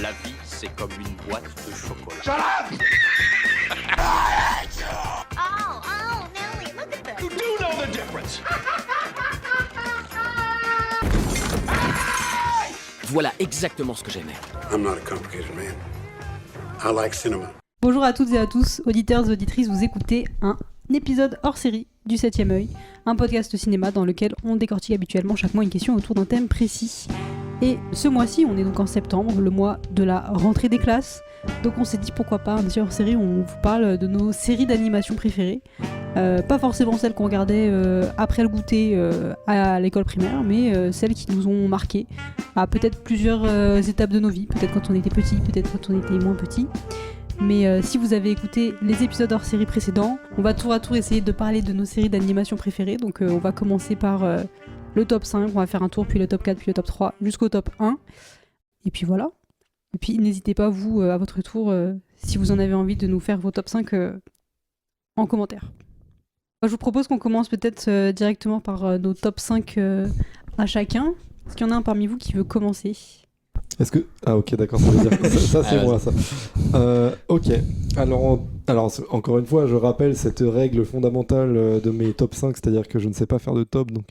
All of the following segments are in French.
La vie, c'est comme une boîte de chocolat. Shut up! Oh, Nelly, look at this. You do know the difference. Voilà exactement ce que j'aimais. I'm not a complicated man. I like cinema. Bonjour à toutes et à tous, auditeurs et auditrices, vous écoutez un épisode hors série du 7ème œil, un podcast cinéma dans lequel on décortique habituellement chaque mois une question autour d'un thème précis. Et ce mois-ci, on est donc en septembre, le mois de la rentrée des classes, donc on s'est dit pourquoi pas un épisode hors série où on vous parle de nos séries d'animation préférées. Pas forcément celles qu'on regardait après le goûter à l'école primaire, mais celles qui nous ont marquées à peut-être plusieurs étapes de nos vies, peut-être quand on était petit, peut-être quand on était moins petit. Mais si vous avez écouté les épisodes hors série précédents, on va tour à tour essayer de parler de nos séries d'animation préférées. Donc on va commencer par le top 5, on va faire un tour, puis le top 4, puis le top 3, jusqu'au top 1. Et puis voilà. Et puis n'hésitez pas, vous, à votre tour, si vous en avez envie, de nous faire vos top 5 en commentaire. Je vous propose qu'on commence peut-être directement par nos top 5 à chacun. Est-ce qu'il y en a un parmi vous qui veut commencer ? Est-ce que... Ah ok, d'accord, ça veut dire... ça c'est moi, ça. Ok, alors encore une fois, je rappelle cette règle fondamentale de mes top 5, c'est-à-dire que je ne sais pas faire de top, donc...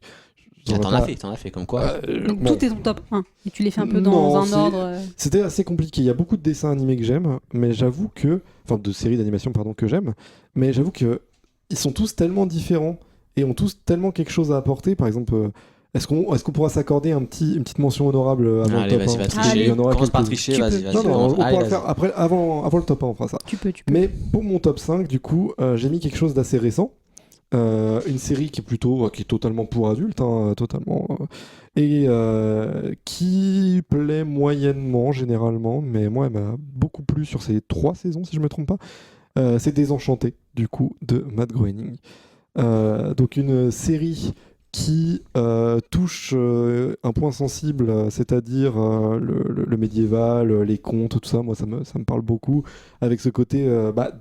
T'en as fait, comme quoi. Donc bon. tout est ton top 1, et tu les fais un peu dans un ordre... C'était assez compliqué, il y a beaucoup de dessins animés que j'aime, mais j'avoue que... Enfin, de séries d'animation, pardon, que j'aime, mais j'avoue que ils sont tous tellement différents, et ont tous tellement quelque chose à apporter, par exemple... Est-ce qu'on pourra s'accorder une petite mention honorable avant Allez, le top vas-y, 1? va tricher. Il y en aura Commence par quelques-unes. tricher, vas-y. Non, on pourra Allez, le faire après, avant le top 1, on fera ça. Tu peux. Mais pour mon top 5, du coup, j'ai mis quelque chose d'assez récent. Une série qui est totalement pour adultes, et qui plaît moyennement, généralement, mais moi, elle m'a beaucoup plu sur ces 3 saisons, si je ne me trompe pas. C'est Désenchanté, du coup, de Matt Groening. Donc une série qui touche un point sensible, c'est-à-dire le médiéval, les contes, tout ça. Moi, ça me parle beaucoup, avec ce côté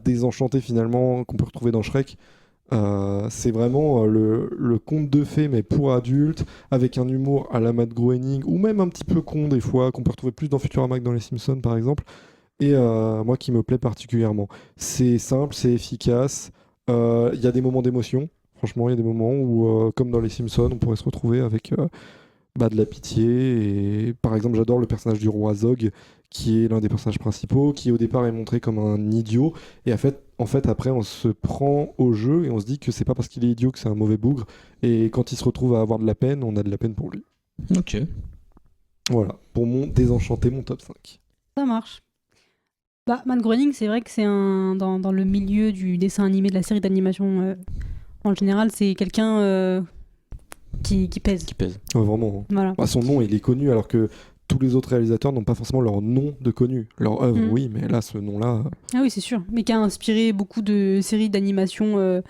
désenchanté finalement qu'on peut retrouver dans Shrek. C'est vraiment le conte de fées, mais pour adultes, avec un humour à la Matt Groening, ou même un petit peu con des fois, qu'on peut retrouver plus dans Futurama que dans Les Simpsons par exemple, et moi qui me plaît particulièrement. C'est simple, c'est efficace, il y a des moments d'émotion. Franchement, il y a des moments où, comme dans Les Simpsons, on pourrait se retrouver avec de la pitié. Et par exemple, j'adore le personnage du roi Zog, qui est l'un des personnages principaux, qui au départ est montré comme un idiot. Et en fait, après, on se prend au jeu et on se dit que c'est pas parce qu'il est idiot que c'est un mauvais bougre. Et quand il se retrouve à avoir de la peine, on a de la peine pour lui. Ok. Voilà, pour mon Désenchanté, mon top 5. Ça marche. Matt Groening, c'est vrai que c'est dans le milieu du dessin animé, de la série d'animation... En général, c'est quelqu'un qui pèse. Ouais, vraiment. Voilà. Son nom, il est connu, alors que tous les autres réalisateurs n'ont pas forcément leur nom de connu. Leur œuvre, oui, mais là, ce nom-là... Ah oui, c'est sûr. Mais qui a inspiré beaucoup de séries d'animation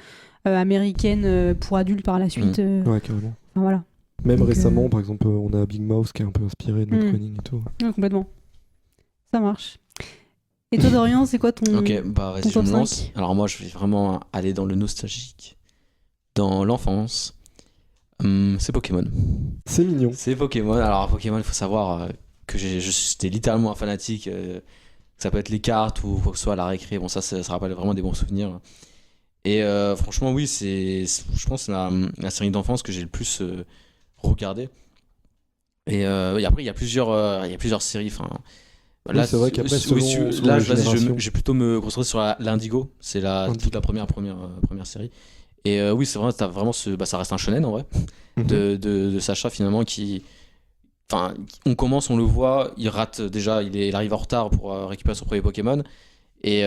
américaines pour adultes par la suite. Ouais, carrément. Voilà. Même Donc, récemment, par exemple, on a Big Mouth qui est un peu inspiré de Matt Groening et tout. Ouais, complètement. Ça marche. Et toi, Dorian, c'est quoi ton Ok, vas-y, ton je top me 5? lance. Alors moi, je vais vraiment aller dans le nostalgique. Dans l'enfance, c'est Pokémon. C'est mignon. C'est Pokémon. Alors Pokémon, il faut savoir que j'étais littéralement un fanatique. Ça peut être les cartes ou quoi que ce soit à la récré. Bon, ça rappelle vraiment des bons souvenirs. Et franchement, oui, je pense que c'est la série d'enfance que j'ai le plus regardé. Et après, il y a plusieurs séries. Oui, c'est vrai qu'après, selon là, les générations. je vais plutôt me concentrer sur l'Indigo. C'est toute la première série. Et oui, c'est vrai, t'as vraiment ça reste un shonen en vrai, de Sacha finalement qui. Enfin, on commence, on le voit, il rate déjà, il arrive en retard pour récupérer son premier Pokémon. Et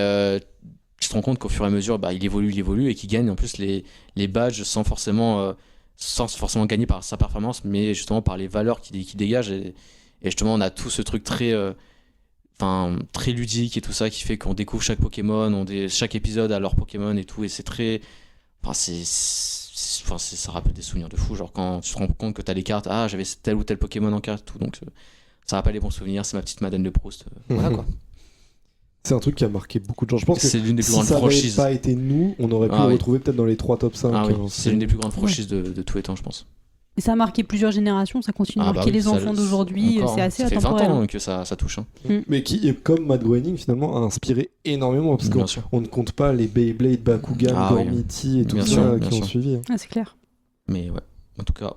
tu te rends compte qu'au fur et à mesure, il évolue et qu'il gagne en plus les badges sans forcément gagner par sa performance, mais justement par les valeurs qu'il dégage. Et justement, on a tout ce truc très ludique et tout ça qui fait qu'on découvre chaque Pokémon, chaque épisode a leur Pokémon et tout, et c'est très. Ça rappelle des souvenirs de fou, genre quand tu te rends compte que t'as les cartes, j'avais tel ou tel Pokémon en carte, tout, donc ça rappelle les bons souvenirs, c'est ma petite Madeleine de Proust, voilà quoi. C'est un truc qui a marqué beaucoup de gens. Je pense que c'est l'une des plus si grandes ça franchises. n'avait pas été nous, on aurait pu le retrouver peut-être dans les 3 top 5. C'est l'une des plus grandes franchises de tous les temps, je pense. Et ça a marqué plusieurs générations, ça continue de marquer oui, les ça, enfants d'aujourd'hui, encore, c'est assez ça fait 20 intemporel. ans que ça touche. Mais qui, comme Matt Groening, finalement, a inspiré énormément. Parce Bien qu'on sûr. on ne compte pas les Beyblade, Bakugan, Ah oui. Gormiti et tout Bien ça sûr, qui bien ont sûr. suivi. hein. Ah, c'est clair. Mais ouais, en tout cas,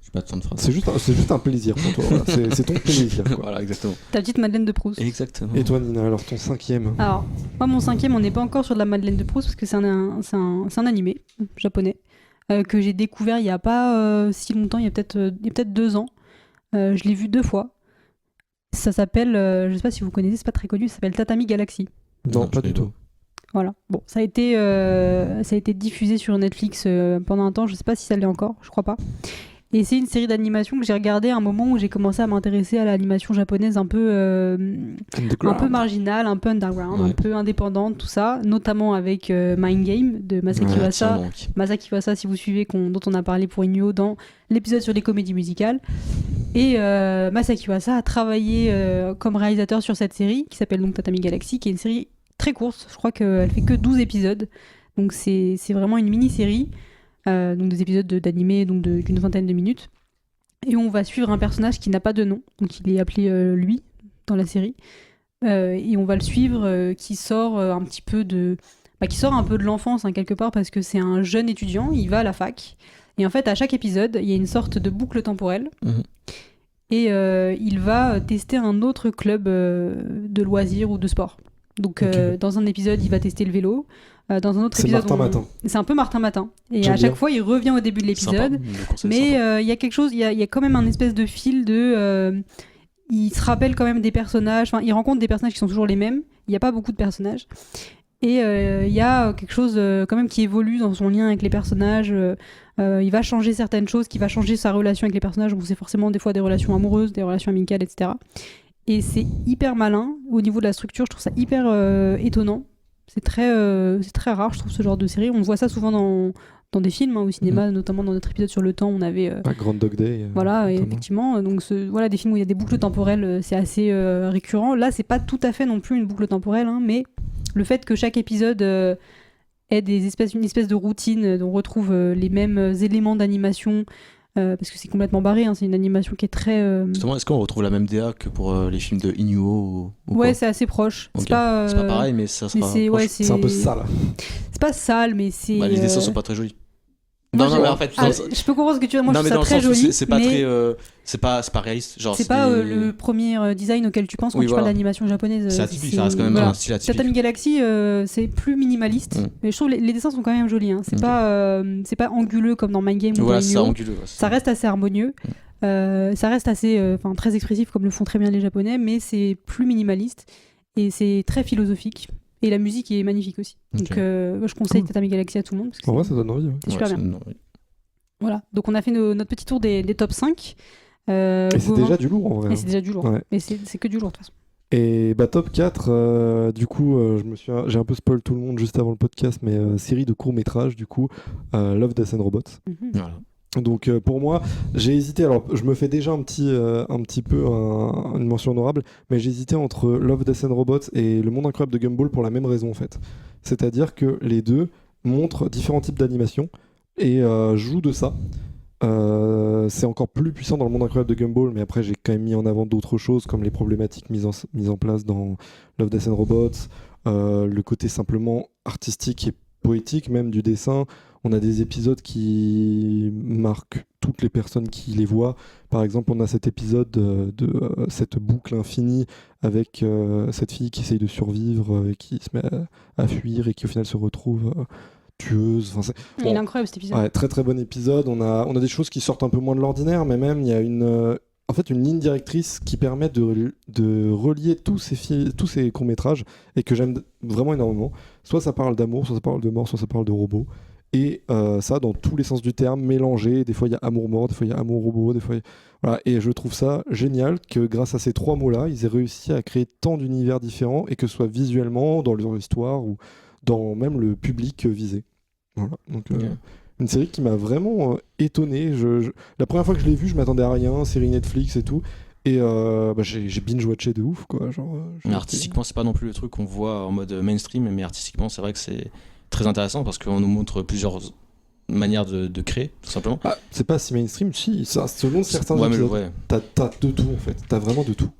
je pas de fin de phrase. C'est juste un plaisir pour toi. Voilà. C'est ton plaisir. Quoi. Voilà, exactement. Ta petite Madeleine de Proust. Exactement. Et toi, Nina, alors ton 5e Alors, moi, mon 5e, on n'est pas encore sur de la Madeleine de Proust parce que c'est un animé japonais que j'ai découvert il n'y a pas si longtemps, il y a peut-être 2 ans. Je l'ai vu 2 fois. Ça s'appelle, je sais pas si vous connaissez, c'est pas très connu, ça s'appelle Tatami Galaxy. Non, Non, pas je du l'ai tout. Voilà. Bon, ça a été diffusé sur Netflix pendant un temps, je sais pas si ça l'est encore, je crois pas. Et c'est une série d'animation que j'ai regardée à un moment où j'ai commencé à m'intéresser à l'animation japonaise un peu marginale, un peu underground, un Ouais. peu indépendante, tout ça, notamment avec Mind Game de Masaki Ouais, Uasa. tiens donc. Masaki Uasa, si vous suivez, dont on a parlé pour Inyo dans l'épisode sur les comédies musicales. Et Masaki Uasa a travaillé comme réalisateur sur cette série, qui s'appelle donc Tatami Galaxy, qui est une série très courte. Je crois qu'elle fait que 12 épisodes. Donc c'est vraiment une mini-série, donc des épisodes d'animé donc d'une 20aine de minutes. Et on va suivre un personnage qui n'a pas de nom, donc il est appelé lui dans la série. Et on va le suivre qui sort un petit peu qui sort un peu de l'enfance hein, quelque part, parce que c'est un jeune étudiant, il va à la fac. Et en fait, à chaque épisode, il y a une sorte de boucle temporelle. Mhm. Et il va tester un autre club de loisirs ou de sport. Donc, Ok. dans un épisode, il va tester le vélo. Dans un autre C'est épisode, Martin Matin. c'est un peu Martin Matin. Et J'aime à chaque bien. fois, il revient au début de Sympa, l'épisode. le concept Mais sympa. il y a quelque chose, il y a quand même un espèce de fil de. Il se rappelle quand même des personnages, enfin, il rencontre des personnages qui sont toujours les mêmes. Il n'y a pas beaucoup de personnages. Et il y a quelque chose quand même qui évolue dans son lien avec les personnages. Il va changer certaines choses, qui va changer sa relation avec les personnages. Bon, c'est forcément des fois des relations amoureuses, des relations amicales, etc. Et c'est hyper malin. Au niveau de la structure, je trouve ça hyper étonnant. C'est très rare, je trouve, ce genre de série. On voit ça souvent dans des films, hein, au cinéma, notamment dans notre épisode sur le temps, on avait... Grand Dog Day. Voilà, et notamment. effectivement, donc voilà, des films où il y a des boucles temporelles, c'est assez récurrent. Là, c'est pas tout à fait non plus une boucle temporelle, hein, mais le fait que chaque épisode ait une espèce de routine, dont on retrouve les mêmes éléments d'animation, parce que c'est complètement barré, hein, c'est une animation qui est très... Justement, est-ce qu'on retrouve la même DA que pour les films de Inuo ou Ouais, quoi c'est assez proche. Ok. C'est pas pareil, mais ça mais sera c'est proche. ouais, C'est un peu sale. C'est pas sale, mais c'est... Bah, les dessins sont pas très jolis. Moi, Non, je- mais en fait, je peux comprendre ce que tu veux. Moi, non, je mais trouve dans ça le très sens où joli. c'est pas mais très, c'est pas réaliste. Genre, c'est pas des- le premier design auquel tu penses quand Oui, tu voilà. parles d'animation japonaise. C'est atypique, ça reste quand même voilà. un style atypique. Tatami Galaxy, c'est plus minimaliste, Mm. mais je trouve les dessins sont quand même jolis. Hein. C'est Ok. c'est pas anguleux comme dans Mind Game ou Voilà, dans c'est ça, Yu-Gi-Oh! anguleux. ouais, Ça reste assez harmonieux. Ça reste assez, très expressif comme le font très bien les Japonais, mais c'est plus minimaliste et c'est très philosophique. Et la musique est magnifique aussi. Ok. Donc, moi, je conseille Cool. Tatami Galaxy à tout le monde. Parce que En vrai, ça donne envie. Ouais. c'est super Ouais, bien. non, oui. Voilà, donc on a fait notre petit tour des top 5. Et c'est Gauvin- déjà du lourd en vrai. Et c'est déjà du lourd. Ouais. Mais c'est que du lourd de toute façon. Et bah top 4, du coup, j'ai un peu spoil tout le monde juste avant le podcast, mais série de courts-métrages, du coup, Love, Death and Robots. Mhm. Voilà. Donc pour moi, j'ai hésité, alors je me fais déjà un petit peu une mention honorable, mais j'ai hésité entre Love, Death and Robots et Le Monde Incroyable de Gumball pour la même raison en fait. C'est-à-dire que les deux montrent différents types d'animation et jouent de ça. C'est encore plus puissant dans Le Monde Incroyable de Gumball, mais après j'ai quand même mis en avant d'autres choses comme les problématiques mises en place dans Love, Death and Robots, le côté simplement artistique et poétique même du dessin. On a des épisodes qui marquent toutes les personnes qui les voient. Par exemple, on a cet épisode de cette boucle infinie avec cette fille qui essaye de survivre et qui se met à fuir et qui au final se retrouve tueuse. Enfin, Il bon, est incroyable cet épisode. ouais, très très bon épisode. On a des choses qui sortent un peu moins de l'ordinaire, mais même il y a une ligne directrice qui permet de relier tous ces courts-métrages et que j'aime vraiment énormément. Soit ça parle d'amour, soit ça parle de mort, soit ça parle de robots. Et ça, dans tous les sens du terme, mélangé. Des fois, il y a amour-mort, des fois, il y a amour-robot, des fois... Voilà. Et je trouve ça génial que grâce à ces trois mots-là, ils aient réussi à créer tant d'univers différents et que ce soit visuellement, dans leur histoire ou dans même le public visé. Voilà. Donc, une série qui m'a vraiment étonné. La première fois que je l'ai vue, je m'attendais à rien, série Netflix et tout. Et j'ai binge-watché de ouf, quoi. Genre, Mais artistiquement, c'est pas non plus le truc qu'on voit en mode mainstream, mais artistiquement, c'est vrai que c'est très intéressant parce qu'on nous montre plusieurs manière de créer, tout simplement. Ah, c'est pas si mainstream, si, ça, selon certains Ouais, mais épisodes, ouais. t'as de tout en fait, t'as vraiment de tout.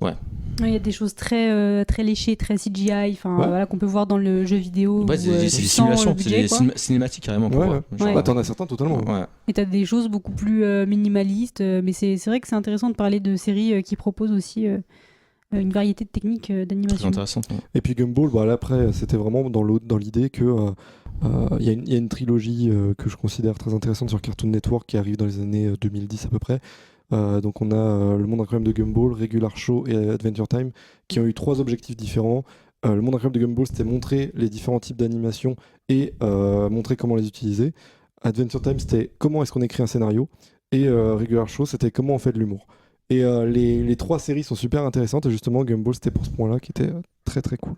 Il y a des choses très, très léchées, très CGI, Ouais. voilà, qu'on peut voir dans le jeu vidéo. Ouais, où, c'est des tu sens le simulations, c'est budget, des quoi. cinématiques carrément. Quoi, Ouais. Genre, Bah, t'en as certains totalement. ouais. Et t'as des choses beaucoup plus minimalistes, mais c'est vrai que c'est intéressant de parler de séries qui proposent aussi une variété de techniques Très d'animation. intéressant. Ouais. Et puis Gumball, bah, là, après, c'était vraiment dans l'idée que il y a une trilogie que je considère très intéressante sur Cartoon Network qui arrive dans les années 2010 à peu près. Donc on a Le Monde Incroyable de Gumball, Regular Show et Adventure Time qui ont eu 3 objectifs différents. Le Monde Incroyable de Gumball, c'était montrer les différents types d'animation et montrer comment les utiliser. Adventure Time, c'était comment est-ce qu'on écrit un scénario. Et Regular Show, c'était comment on fait de l'humour. Et les 3 séries sont super intéressantes et justement Gumball, c'était pour ce point-là qui était très très cool.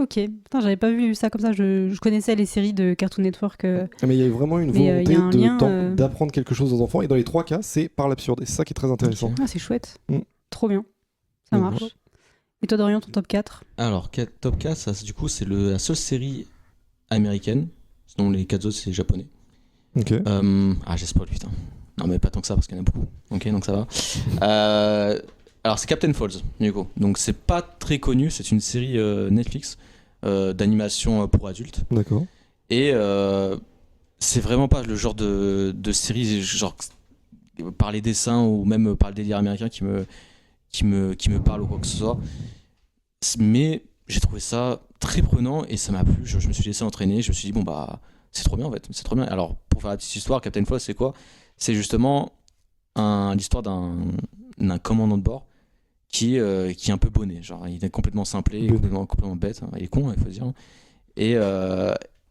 Ok, putain, j'avais pas vu ça comme ça, je connaissais les séries de Cartoon Network. Mais il y a eu vraiment une Mais, volonté y a un lien, d'apprendre quelque chose aux enfants et dans les 3 cas, c'est par l'absurde. Et c'est ça qui est très intéressant. Ah, c'est chouette. Mm. Trop bien. Ça Donc, marche. voilà. Et toi, Dorian, ton top 4? Alors, top 4, ça, du coup, c'est la seule série américaine. Sinon, les 4 autres, c'est japonais. Ok. J'ai spoil, putain. Non, mais pas tant que ça, parce qu'il y en a beaucoup. Ok, donc ça va. Alors, c'est Captain Falls, du coup. Donc, c'est pas très connu. C'est une série Netflix d'animation pour adultes. D'accord. Et c'est vraiment pas le genre de série, genre, par les dessins ou même par le délire américain qui me parle ou quoi que ce soit. Mais j'ai trouvé ça très prenant et ça m'a plu. Je me suis laissé entraîner. Je me suis dit, bon, bah, c'est trop bien en fait. C'est trop bien. Alors, pour faire la petite histoire, Captain Falls, c'est quoi? C'est justement l'histoire d'un commandant de bord qui est un peu bonnet. Genre, il est complètement simplé, complètement bête. Hein. Il est con, il faut dire. Et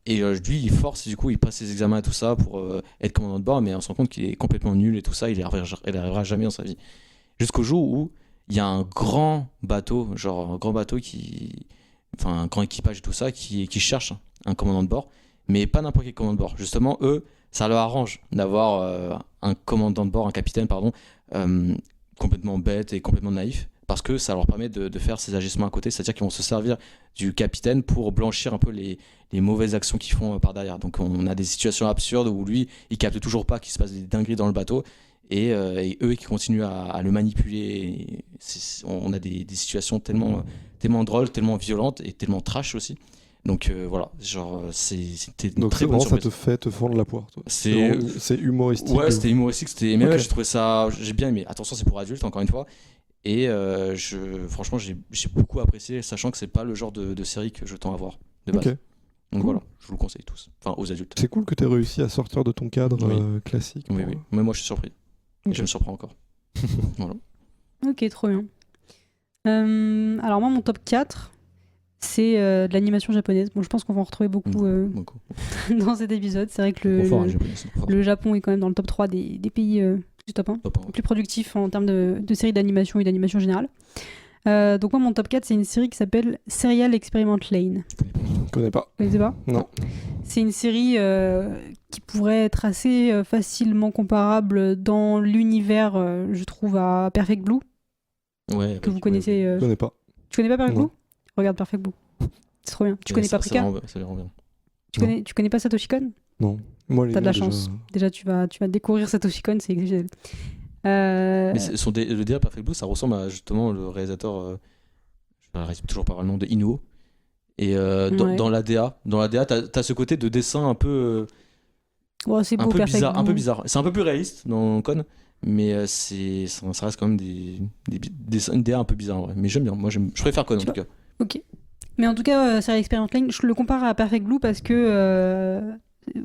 lui, il force, du coup, il passe ses examens et tout ça pour être commandant de bord, mais on se rend compte qu'il est complètement nul et tout ça. Il n'arrivera jamais dans sa vie. Jusqu'au jour où il y a un grand bateau, un grand équipage et tout ça, qui cherche un commandant de bord, mais pas n'importe quel commandant de bord. Justement, eux, ça leur arrange d'avoir un commandant de bord, un capitaine, pardon, complètement bête et complètement naïf, parce que ça leur permet de faire ces agissements à côté, c'est-à-dire qu'ils vont se servir du capitaine pour blanchir un peu les mauvaises actions qu'ils font par derrière. Donc on a des situations absurdes où lui, il capte toujours pas qu'il se passe des dingueries dans le bateau, et eux qui continuent à le manipuler. On a des situations tellement drôles, tellement violentes et tellement trash aussi. Donc voilà, c'était une Donc très bonne vraiment, ça surprise. te fait te fendre la poire. Toi. C'est humoristique. Ouais, c'était humoristique, mais Ok. ouais, j'ai trouvé ça, j'ai bien aimé. Attention, c'est pour adultes encore une fois. Et franchement, j'ai beaucoup apprécié, sachant que c'est pas le genre de série que je tends à voir de base. Ok. Donc voilà, je vous le conseille tous, enfin aux adultes. C'est cool que tu aies réussi à sortir de ton cadre Oui. classique. Oui, oui. Mais moi, je suis surpris. Ok. Et je me surprends encore. Voilà. Ok, trop bien. Alors moi, mon top 4, c'est de l'animation japonaise. Bon, je pense qu'on va en retrouver beaucoup Beaucoup. dans cet épisode. C'est vrai que Trop fort, hein, japonais, c'est trop fort. le Japon est quand même dans le top 3 des pays du top 1. Top un. Plus productif en termes de séries d'animation et d'animation générale. Donc moi, mon top 4, c'est une série qui s'appelle Serial Experiment Lane. Je connais pas. Vous connaissez pas? Non. C'est une série qui pourrait être assez facilement comparable dans l'univers, je trouve, à Perfect Blue, Ouais, que vous connaissez. Je connais pas. Tu connais pas Perfect Non. Blue? Regarde Perfect Blue. C'est trop bien. Tu connais Paprika? Ça les rend bien. Tu connais pas Satoshi Kon? Non. Moi, les T'as de la noms, chance. Déjà, tu vas découvrir Satoshi Kon, c'est exceptionnel. Mais le délire Perfect Blue, ça ressemble à justement le réalisateur, je n'arrive toujours pas à le nom, de Inuo. Et Ouais. dans l'ADA, t'as ce côté de dessin un peu, c'est beau, Perfect bizarre, Blue. un peu bizarre. C'est un peu plus réaliste dans Con, mais ça reste quand même une DA un peu bizarre. Ouais. Mais j'aime bien, je préfère Con en tout cas. Ok. Mais en tout cas, Serial Experiment Lane, je le compare à Perfect Blue parce que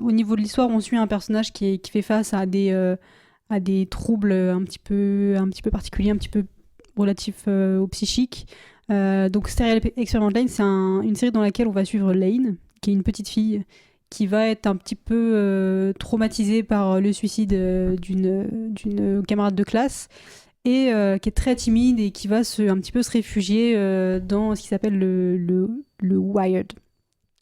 au niveau de l'histoire, on suit un personnage qui fait face à des troubles un petit peu particuliers, un petit peu relatifs au psychique. Donc Serial Experiment Lane, c'est une série dans laquelle on va suivre Lane, qui est une petite fille qui va être un petit peu traumatisée par le suicide d'une camarade de classe et qui est très timide et qui va un petit peu se réfugier dans ce qui s'appelle le Wired.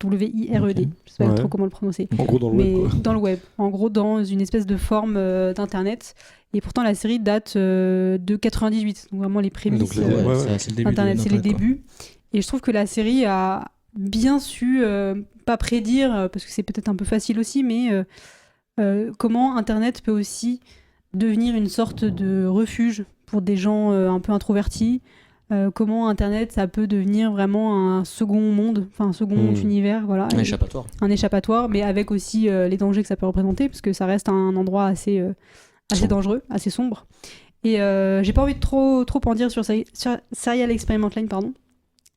W-I-R-E-D. Ok. Je sais pas Ouais. trop comment le prononcer. En gros, dans le Mais web, quoi. dans le web. En gros, dans une espèce de forme d'internet. Et pourtant, la série date de 98. Donc vraiment les prémices Donc, ouais, ouais. C'est le début d'Internet, c'est les d'Internet, quoi. débuts. Et je trouve que la série a bien su, pas prédire, parce que c'est peut-être un peu facile aussi, mais comment Internet peut aussi devenir une sorte de refuge pour des gens un peu introvertis. Comment Internet, ça peut devenir vraiment un second monde, enfin un second univers, voilà. Un échappatoire. Un échappatoire, mais avec aussi les dangers que ça peut représenter, parce que ça reste un endroit assez dangereux, assez sombre. Et j'ai pas envie de trop en dire sur Serial Experiment Line, pardon,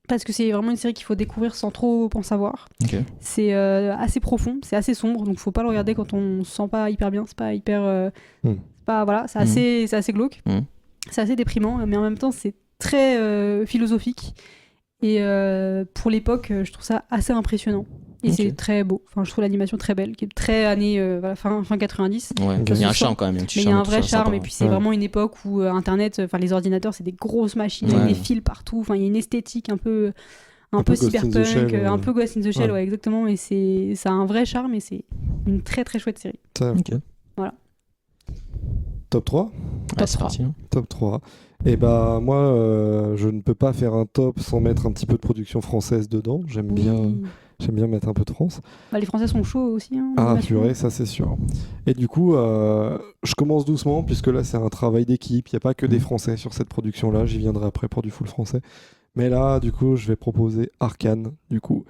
parce que c'est vraiment une série qu'il faut découvrir sans trop en savoir. Okay. C'est assez profond, c'est assez sombre, donc faut pas le regarder quand on se sent pas hyper bien, c'est pas hyper... c'est assez glauque, c'est assez déprimant, mais en même temps c'est très philosophique. Et pour l'époque, je trouve ça assez impressionnant. Et c'est très beau. Enfin, je trouve l'animation très belle, qui est très année fin 90. Ouais, il y a un charme quand même. Mais il y a un vrai charme. Et puis c'est vraiment une époque où Internet, les ordinateurs, c'est des grosses machines avec des fils partout. Enfin, il y a une esthétique un peu cyberpunk, un peu Ghost in the Shell, ouais, exactement. Et ça a un vrai charme et c'est une très très chouette série. Voilà. Top 3 ? C'est parti. Top 3. Et bah moi, je ne peux pas faire un top sans mettre un petit peu de production française dedans. J'aime bien mettre un peu de France. Les Français sont chauds aussi. Purée, ça c'est sûr. Et du coup, je commence doucement, puisque là c'est un travail d'équipe. Il n'y a pas que des Français sur cette production-là. J'y viendrai après pour du full français. Mais là, du coup, je vais proposer Arcane, du coup.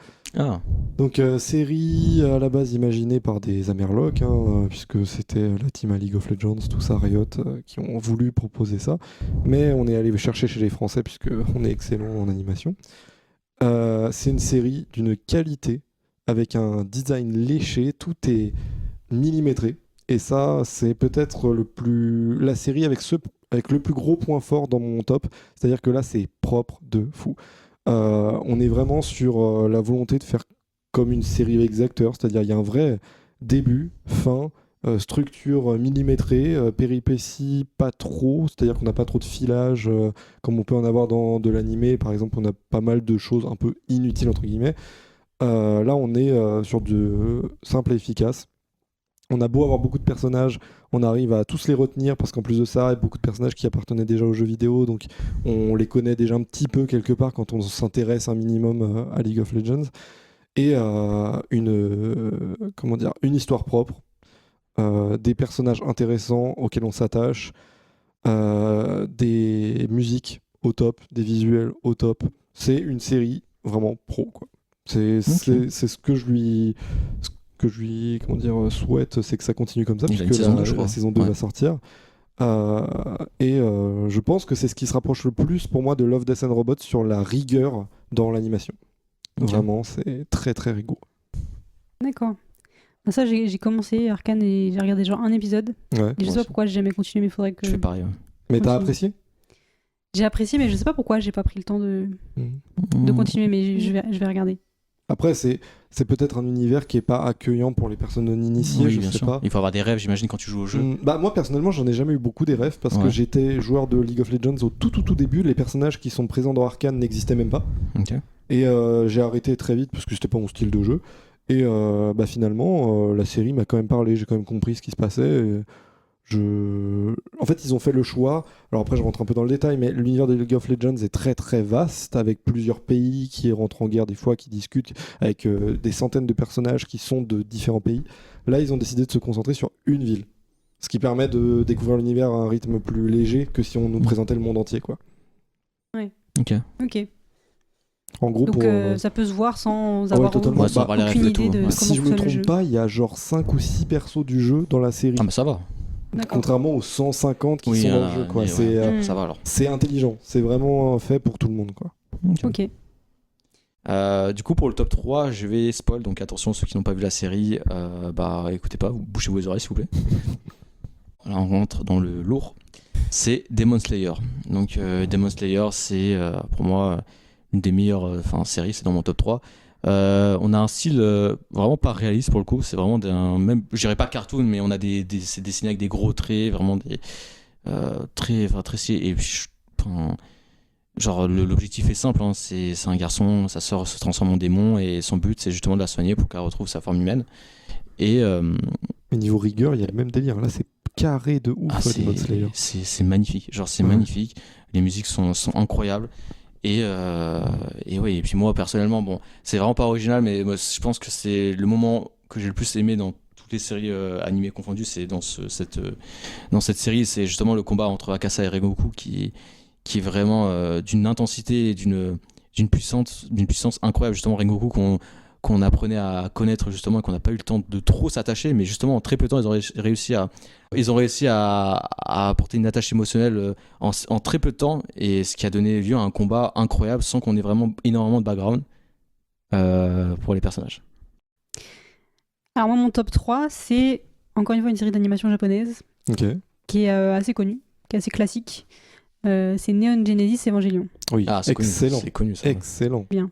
Donc, série à la base imaginée par des Amerlocs, puisque c'était la team à League of Legends, tout ça, Riot, qui ont voulu proposer ça. Mais on est allé chercher chez les Français, puisqu'on est excellent en animation. C'est une série d'une qualité, avec un design léché, tout est millimétré. Et ça, c'est peut-être la série avec le plus gros point fort dans mon top. C'est-à-dire que là, c'est propre de fou. On est vraiment sur la volonté de faire comme une série avec des acteurs, c'est-à-dire il y a un vrai début, fin, structure millimétrée, péripéties pas trop, c'est-à-dire qu'on n'a pas trop de filage comme on peut en avoir dans de l'animé. Par exemple, on a pas mal de choses un peu inutiles entre guillemets. Là, on est sur du simple et efficace. On a beau avoir beaucoup de personnages, on arrive à tous les retenir parce qu'en plus de ça, il y a beaucoup de personnages qui appartenaient déjà aux jeux vidéo, donc on les connaît déjà un petit peu quelque part quand on s'intéresse un minimum à League of Legends. Et une histoire propre, des personnages intéressants auxquels on s'attache, des musiques au top, des visuels au top. C'est une série vraiment pro, quoi. C'est ce que je lui souhaite, c'est que ça continue comme ça, puisque la saison 2 va sortir. Je pense que c'est ce qui se rapproche le plus pour moi de Love, Death and Robots sur la rigueur dans l'animation. Vraiment, c'est très très rigoureux. D'accord. Ça, j'ai commencé Arcane et j'ai regardé genre un épisode. Ouais, et je sais pas pourquoi j'ai jamais continué, mais il faudrait que... Je fais pareil. Mais t'as apprécié ? J'ai apprécié, mais je sais pas pourquoi j'ai pas pris le temps de continuer, mais je vais regarder. Après, c'est peut-être un univers qui est pas accueillant pour les personnes non initiées, je sais pas. Il faut avoir des rêves, j'imagine, quand tu joues au jeu. Moi, personnellement, j'en ai jamais eu beaucoup des rêves parce que j'étais joueur de League of Legends au tout début. Les personnages qui sont présents dans Arcane n'existaient même pas. Et j'ai arrêté très vite parce que c'était pas mon style de jeu. Et finalement, la série m'a quand même parlé. J'ai quand même compris ce qui se passait. En fait, ils ont fait le choix. Alors après, je rentre un peu dans le détail, mais l'univers de League of Legends est très très vaste, avec plusieurs pays qui rentrent en guerre des fois, qui discutent, avec des centaines de personnages qui sont de différents pays. Là, ils ont décidé de se concentrer sur une ville, ce qui permet de découvrir l'univers à un rythme plus léger que si on nous présentait le monde entier, quoi. Ouais. Ok. En gros, donc ça peut se voir sans avoir aucune idée de comment si je me fonctionne le jeu. trompe pas, il y a genre 5 ou 6 persos du jeu dans la série. Ah mais ça va. Contrairement aux 150 qui sont dans le jeu, quoi. Ça va alors. C'est intelligent, c'est vraiment fait pour tout le monde, quoi. Ok. Du coup, pour le top 3, je vais spoil, donc attention ceux qui n'ont pas vu la série, écoutez pas, bouchez vos oreilles s'il vous plaît. Là, on rentre dans le lourd. C'est Demon Slayer. Donc Demon Slayer, c'est pour moi une des meilleures séries, c'est dans mon top 3. On a un style vraiment pas réaliste pour le coup, c'est vraiment même je dirais pas cartoon, mais on a c'est dessiné avec des gros traits, vraiment des très stylés. Et puis genre l'objectif est simple, hein, c'est un garçon, sa sœur se transforme en démon et son but c'est justement de la soigner pour qu'elle retrouve sa forme humaine. Et niveau rigueur, il y a le même délire. Là, c'est carré de ouf. C'est magnifique, genre c'est magnifique. Les musiques sont incroyables. Et et puis moi personnellement, bon, c'est vraiment pas original, mais moi, je pense que c'est le moment que j'ai le plus aimé dans toute toutes les séries animées confondues, c'est dans cette série, c'est justement le combat entre Akasa et Rengoku qui est vraiment d'une intensité et d'une puissance incroyable. Justement, Rengoku qu'on apprenait à connaître justement et qu'on n'a pas eu le temps de trop s'attacher, mais justement en très peu de temps ils ont réussi à apporter une attache émotionnelle en très peu de temps, et ce qui a donné lieu à un combat incroyable sans qu'on ait vraiment énormément de background pour les personnages. Alors moi, mon top 3, c'est encore une fois une série d'animation japonaise qui est assez connue, qui est assez classique. C'est Neon Genesis Evangelion. Oui, c'est excellent. C'est connu ça. Excellent. Bien.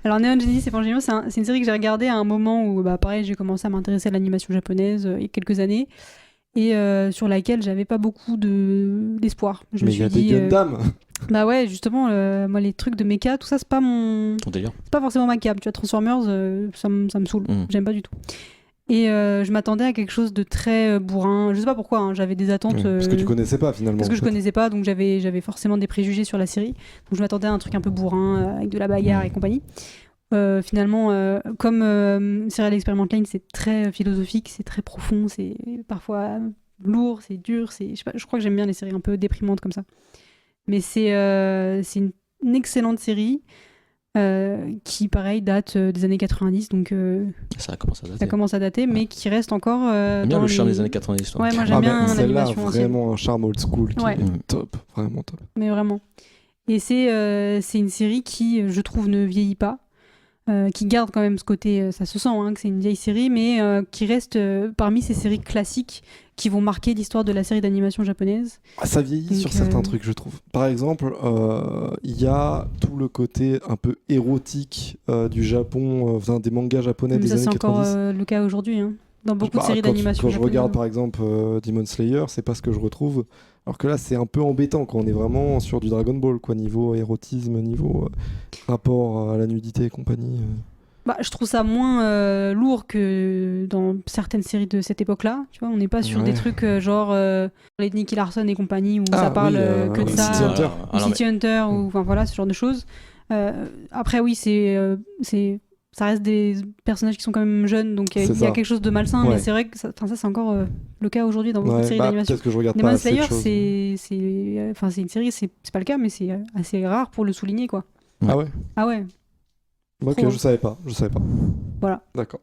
Alors Neon Genesis Evangelion, c'est une série que j'ai regardée à un moment où pareil, j'ai commencé à m'intéresser à l'animation japonaise il y a quelques années, et sur laquelle j'avais pas beaucoup d'espoir. Mais il y a des Gundam. Bah ouais, justement, moi les trucs de mecha, tout ça, c'est pas Ton délire. c'est pas forcément ma came. Tu vois, Transformers, ça me saoule. J'aime pas du tout. Et je m'attendais à quelque chose de très bourrin. Je sais pas pourquoi, hein, j'avais des attentes. Parce que tu connaissais pas finalement. Parce que je connaissais pas, donc j'avais forcément des préjugés sur la série. Donc je m'attendais à un truc un peu bourrin, avec de la bagarre et compagnie. Finalement, comme Serial Experiment Line, c'est très philosophique, c'est très profond, c'est parfois lourd, c'est dur. Je sais pas, je crois que j'aime bien les séries un peu déprimantes comme ça. Mais c'est une excellente série. Qui pareil date des années 90, donc Ça commence à dater. mais qui reste encore J'aime bien le charme des années 90 toi. Ouais, moi j'aime bien celle-là a l'animation ancienne. vraiment un charme old school qui est top, vraiment top. Mais vraiment. Et c'est une série qui, je trouve, ne vieillit pas, qui garde quand même ce côté, ça se sent que c'est une vieille série, mais qui reste parmi ces séries classiques qui vont marquer l'histoire de la série d'animation japonaise. Ça vieillit Donc, sur certains trucs, je trouve. Par exemple, il y a tout le côté un peu érotique du Japon, des mangas japonais des ça, années c'est 90. encore le cas aujourd'hui, dans beaucoup de séries d'animation Quand je japonaises. regarde par exemple Demon Slayer, c'est pas ce que je retrouve. Alors que là, c'est un peu embêtant quand on est vraiment sur du Dragon Ball, quoi, niveau érotisme, niveau rapport à la nudité et compagnie. Je trouve ça moins lourd que dans certaines séries de cette époque-là. Tu vois, on n'est pas sur des trucs genre les Nicky Larson et compagnie où ça parle que de ça, City Hunter. ou City Hunter, ou enfin voilà, ce genre de choses. Après, oui, ça reste des personnages qui sont quand même jeunes, donc il y a quelque chose de malsain, mais c'est vrai que ça c'est encore le cas aujourd'hui dans beaucoup de séries d'animation. Peut-être que je regarde Demon pas assez de Slayer, choses. c'est une série, c'est pas le cas, mais c'est assez rare pour le souligner, quoi. Ah ouais. Ah ouais. Ok, Trop. je savais pas. Voilà. D'accord.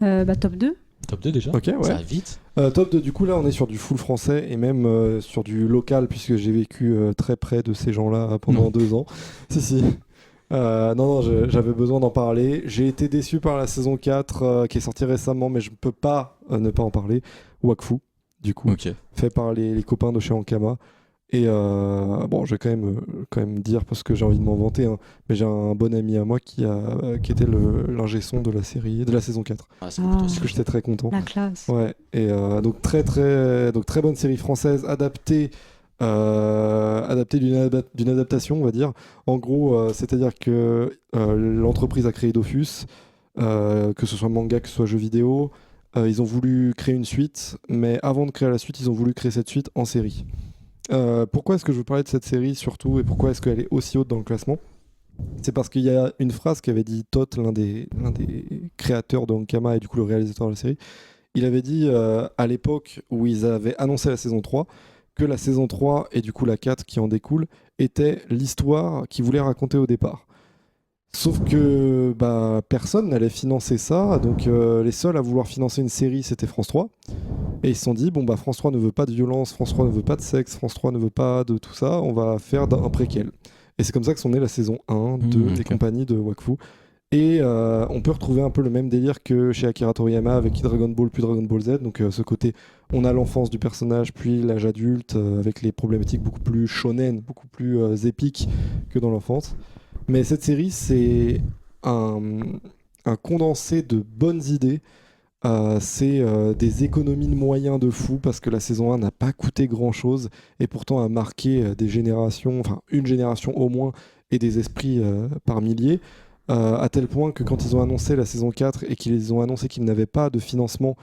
Top 2. Top 2 déjà. Ok, ouais. Ça va vite. Top 2, du coup, là, on est sur du full français et même sur du local, puisque j'ai vécu très près de ces gens-là pendant 2 ans. Si. Non, j'avais besoin d'en parler. J'ai été déçu par la saison 4 qui est sortie récemment, mais je ne peux pas ne pas en parler. Wakfu, du coup, fait par les copains de chez Ankama. Et bon, je vais quand même dire, parce que j'ai envie de m'en vanter, mais j'ai un bon ami à moi qui était l'ingé son de la série, de la saison 4. C'est plutôt parce que j'étais très content. La classe. Ouais, et donc très bonne série française adaptée d'une adaptation, on va dire. En gros, c'est-à-dire que l'entreprise a créé Dofus, que ce soit manga, que ce soit jeu vidéo. Ils ont voulu créer une suite, mais avant de créer la suite, ils ont voulu créer cette suite en série. Pourquoi est-ce que je veux parler de cette série surtout, et pourquoi est-ce qu'elle est aussi haute dans le classement ? C'est parce qu'il y a une phrase qu'avait dit Toth, l'un des créateurs de Ankama et du coup le réalisateur de la série. Il avait dit à l'époque où ils avaient annoncé la saison 3 que la saison 3 et du coup la 4 qui en découle était l'histoire qu'ils voulaient raconter au départ. Sauf que personne n'allait financer ça, donc les seuls à vouloir financer une série c'était France 3. Et ils se sont dit, France 3 ne veut pas de violence, France 3 ne veut pas de sexe, France 3 ne veut pas de tout ça, on va faire un préquel. Et c'est comme ça que sont nées la saison 1, 2 et compagnie de Wakfu. Et on peut retrouver un peu le même délire que chez Akira Toriyama avec Dragon Ball puis Dragon Ball Z. Donc ce côté, on a l'enfance du personnage puis l'âge adulte avec les problématiques beaucoup plus shonen, beaucoup plus épiques que dans l'enfance. Mais cette série, c'est un condensé de bonnes idées. C'est des économies de moyens de fou parce que la saison 1 n'a pas coûté grand chose et pourtant a marqué des générations, enfin une génération au moins, et des esprits par milliers, à tel point que quand ils ont annoncé la saison 4 et qu'ils ont annoncé qu'ils n'avaient pas de financement,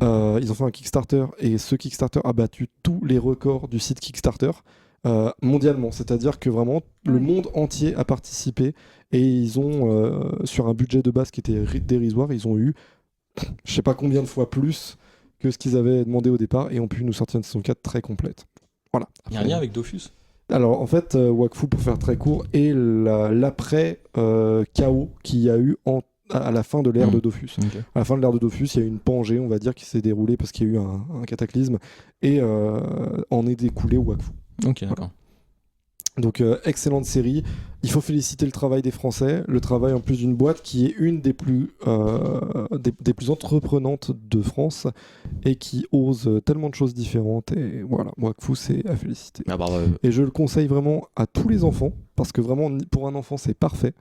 ils ont fait un Kickstarter et ce Kickstarter a battu tous les records du site Kickstarter. mondialement. C'est-à-dire que vraiment, le monde entier a participé et ils ont, sur un budget de base qui était dérisoire, ils ont eu je sais pas combien de fois plus que ce qu'ils avaient demandé au départ et ont pu nous sortir une saison 4 très complète. Voilà. Il y a un lien avec Dofus ? Alors en fait, Wakfu, pour faire très court, est l'après chaos qu'il y a eu à la fin de l'ère de Dofus. Okay. À la fin de l'ère de Dofus, il y a eu une Pangée, on va dire, qui s'est déroulée parce qu'il y a eu un cataclysme et en est découlé Wakfu. Ok, d'accord. Donc excellente série. Il faut féliciter le travail des Français, le travail en plus d'une boîte qui est une des plus entreprenantes de France et qui ose tellement de choses différentes. Et voilà, Wakfu, c'est à féliciter. Ah bah, et je le conseille vraiment à tous les enfants parce que vraiment pour un enfant c'est parfait.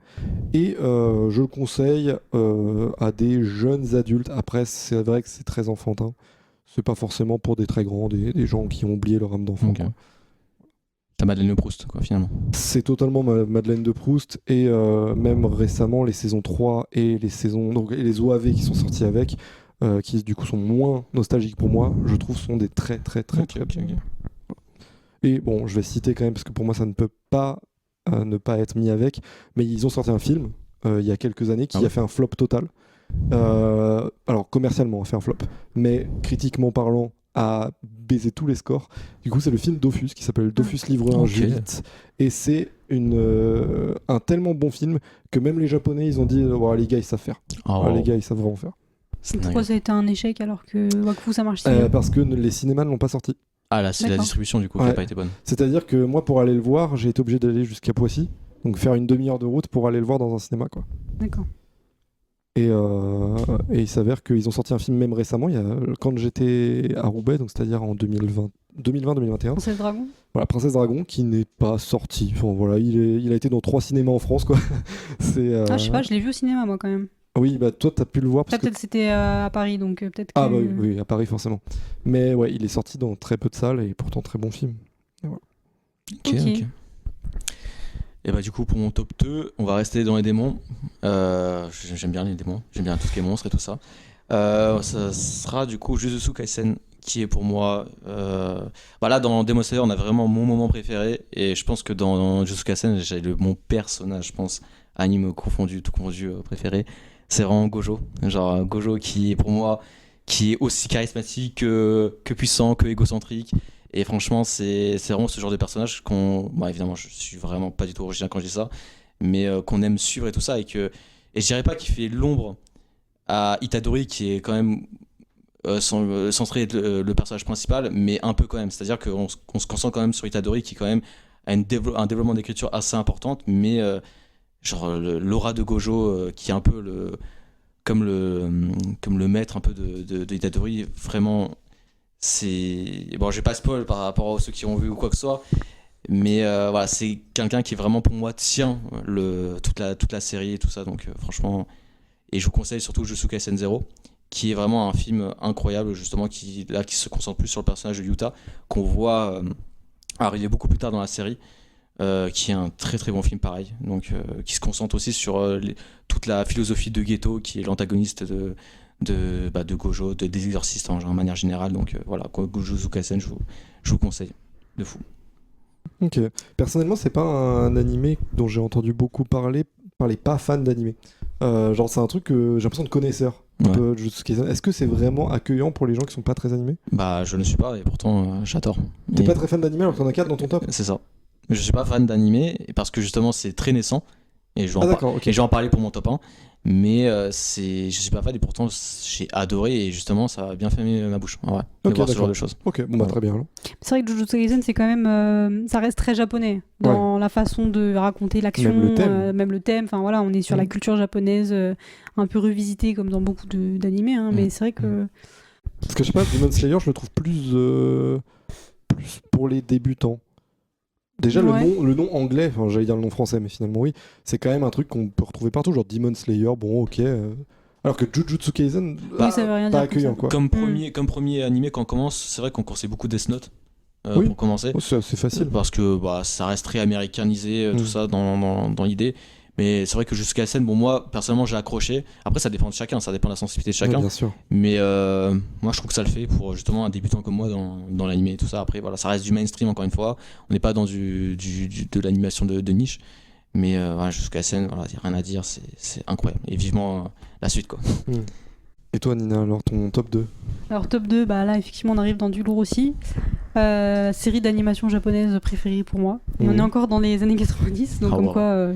Et je le conseille à des jeunes adultes. Après c'est vrai que c'est très enfantin. C'est pas forcément pour des très grands, des gens qui ont oublié leur âme d'enfant. Okay. Ta Madeleine de Proust, quoi, finalement. C'est totalement Madeleine de Proust et même récemment les saisons 3 et les OAV qui sont sortis avec, qui du coup sont moins nostalgiques pour moi, je trouve sont des très très très très okay. Et bon, je vais citer quand même parce que pour moi ça ne peut pas ne pas être mis avec, mais ils ont sorti un film il y a quelques années qui a fait un flop total. Alors commercialement a fait un flop, mais critiquement parlant a baisé tous les scores. Du coup, c'est le film Dofus qui s'appelle Dofus Livre 1 Juliette. Et c'est un tellement bon film que même les Japonais, ils ont dit les gars, ils savent faire. Les gars, ils savent vraiment faire. Pourquoi ça a été un échec alors que Wakfu ça marche si parce que les cinémas ne l'ont pas sorti. Ah là, c'est la distribution du coup qui n'a pas été bonne. C'est-à-dire que moi, pour aller le voir, j'ai été obligé d'aller jusqu'à Poissy. Donc faire une demi-heure de route pour aller le voir dans un cinéma, quoi. D'accord. Et il s'avère qu'ils ont sorti un film même récemment, quand j'étais à Roubaix, donc c'est-à-dire en 2020-2021. Princesse Dragon. Voilà, Princesse Dragon, qui n'est pas sorti. Enfin, voilà, il a été dans 3 cinémas en France, quoi. Je sais pas, je l'ai vu au cinéma moi quand même. Oui, bah toi t'as pu le voir. Peut-être que c'était à Paris, donc peut-être que... Ah bah oui, à Paris forcément. Mais ouais, il est sorti dans très peu de salles et pourtant très bon film. Et voilà. Ok. Et bah du coup pour mon top 2, on va rester dans les démons. J'aime bien les démons, j'aime bien tout ce qui est monstres et tout ça. Ça sera du coup Jujutsu Kaisen qui est pour moi... là dans Demon Slayer on a vraiment mon moment préféré et je pense que dans Jujutsu Kaisen j'ai mon personnage, je pense, anime confondu, tout confondu préféré. C'est vraiment Gojo. Genre Gojo qui est pour moi qui est aussi charismatique que puissant, que égocentrique. Et franchement, c'est vraiment ce genre de personnage évidemment, je suis vraiment pas du tout original quand je dis ça, mais qu'on aime suivre et tout ça. Et je dirais pas qu'il fait l'ombre à Itadori, qui est quand même censé être le personnage principal, mais un peu quand même. C'est-à-dire qu'on se concentre quand même sur Itadori, qui quand même a un développement d'écriture assez importante, mais l'aura de Gojo, qui est un peu comme le maître un peu de Itadori, vraiment... je vais pas spoil par rapport à ceux qui ont vu ou quoi que ce soit, mais c'est quelqu'un qui vraiment pour moi tient toute la série et tout ça, donc franchement, et je vous conseille surtout Jujutsu Kaisen 0 qui est vraiment un film incroyable justement qui se concentre plus sur le personnage de Yuta qu'on voit arriver beaucoup plus tard dans la série, qui est un très très bon film pareil, donc qui se concentre aussi sur toute la philosophie de Geto qui est l'antagoniste de Gojo, des exorcistes en manière générale, donc Jujutsu Kaisen, je vous conseille de fou. Ok, personnellement c'est pas un animé dont j'ai entendu beaucoup parler par les pas fans d'animé. C'est un truc que j'ai l'impression de connaisseur. Ouais. Est-ce que c'est vraiment accueillant pour les gens qui sont pas très animés ? Bah je ne suis pas et pourtant j'adore. T'es pas très fan d'animé alors que t'en as 4 dans ton top ? C'est ça. Je suis pas fan d'animé parce que justement c'est très naissant et je vais en parler pour mon top 1. Mais je suis pas fan et pourtant j'ai adoré et justement ça a bien fermé ma bouche de voir ce genre de choses. Ok, bon bah très bien alors. C'est vrai que Jujutsu Kaisen c'est quand même ça reste très japonais dans la façon de raconter l'action, même le thème. Enfin voilà, on est sur la culture japonaise un peu revisitée comme dans beaucoup d'animés, mais c'est vrai que... Parce que je sais pas, Demon Slayer je le trouve plus pour les débutants. Déjà, le nom anglais, j'allais dire le nom français, mais finalement oui, c'est quand même un truc qu'on peut retrouver partout, genre Demon Slayer, bon ok. Alors que Jujutsu Kaisen, ça veut rien pas dire accueillant quoi. Comme premier animé quand on commence, c'est vrai qu'on conseille beaucoup Death Note pour commencer. C'est facile. Parce que ça reste très américanisé, tout ça dans l'idée. Mais c'est vrai que jusqu'à la scène, bon, moi, personnellement, j'ai accroché. Après, ça dépend de chacun, ça dépend de la sensibilité de chacun. Ouais, bien sûr. Mais moi, je trouve que ça le fait pour justement un débutant comme moi dans l'animé et tout ça. Après, voilà, ça reste du mainstream, encore une fois. On n'est pas dans de l'animation de niche. Mais voilà, jusqu'à la scène, voilà, y a rien à dire, c'est incroyable. Et vivement la suite, quoi. Et toi, Nina, alors ton top 2? Alors top 2, bah là effectivement on arrive dans du lourd aussi. Série d'animation japonaise préférée pour moi. Et on est encore dans les années 90, donc Ah, comme wow. quoi,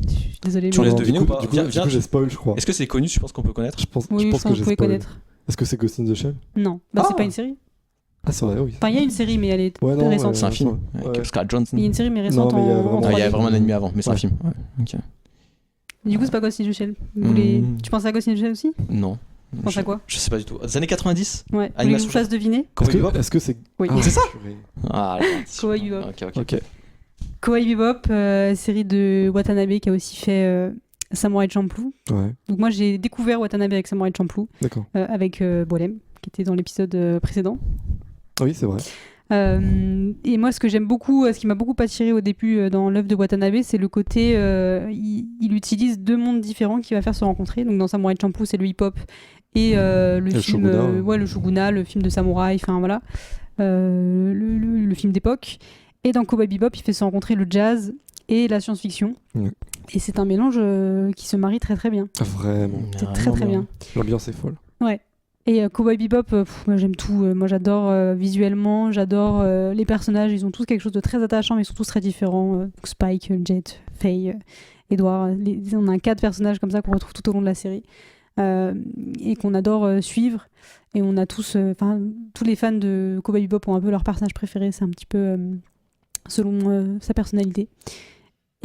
je suis désolée. Tu en mais- laisses deviner ou pas? Du coup, Viens. j'ai spoil, je crois. Est-ce que c'est connu? Je pense qu'on peut connaître. Je pense, Oui, je je pense pense que j'ai vous pouvez spoil. connaître. Est-ce que c'est Ghost in the Shell? Non, bah c'est Ah pas une série. Ah, c'est vrai, oui. Enfin il y a une série mais elle est Ouais, non, récente. C'est un film ouais. avec Scarlett Johansson. Il y a une série mais récente Non, mais il y a en vraiment- Ah, il y a 3D. vraiment un animé avant, mais c'est un Ouais. film. Ouais. Ok. Du coup c'est pas Ghost in the Shell. Vous voulez... Hmm. Tu penses à Ghost in the Shell aussi? Non. Tu penses à quoi? Je sais pas du tout. Des années 90? Ouais. Vous voulez que je Animation vous fasse deviner? Cowboy Bebop? Est-ce que c'est. Oui. Ah, C'est ça purée. Ah, là. Cowboy Bebop. Ok. Ok. Cowboy Bebop, série de Watanabe qui a aussi fait Samurai Champloo. Ouais, Donc moi j'ai découvert Watanabe avec Samurai Champloo, d'accord. avec Bolem, qui était dans l'épisode précédent. Ah oui, c'est vrai. Et moi ce que j'aime beaucoup, ce qui m'a beaucoup attiré au début dans l'œuvre de Watanabe, c'est le côté, il utilise deux mondes différents qu'il va faire se rencontrer. Donc dans Samurai Champloo c'est le hip-hop et le film, shogunat. ouais, le shogunat, le film de samouraï, enfin voilà, le film d'époque. Et dans Cowboy Bebop il fait se rencontrer le jazz et la science-fiction. Ouais. Et c'est un mélange qui se marie très très bien. Ah, vraiment. C'est très très bien. L'ambiance est folle. Et Cowboy Bebop, moi j'aime tout. Moi j'adore visuellement, j'adore les personnages. Ils ont tous quelque chose de très attachant, mais ils sont tous très différents. Spike, Jet, Faye, Edward. On a 4 personnages comme ça qu'on retrouve tout au long de la série et qu'on adore suivre. Et on a tous, tous les fans de Cowboy Bebop ont un peu leur personnage préféré. C'est un petit peu selon sa personnalité.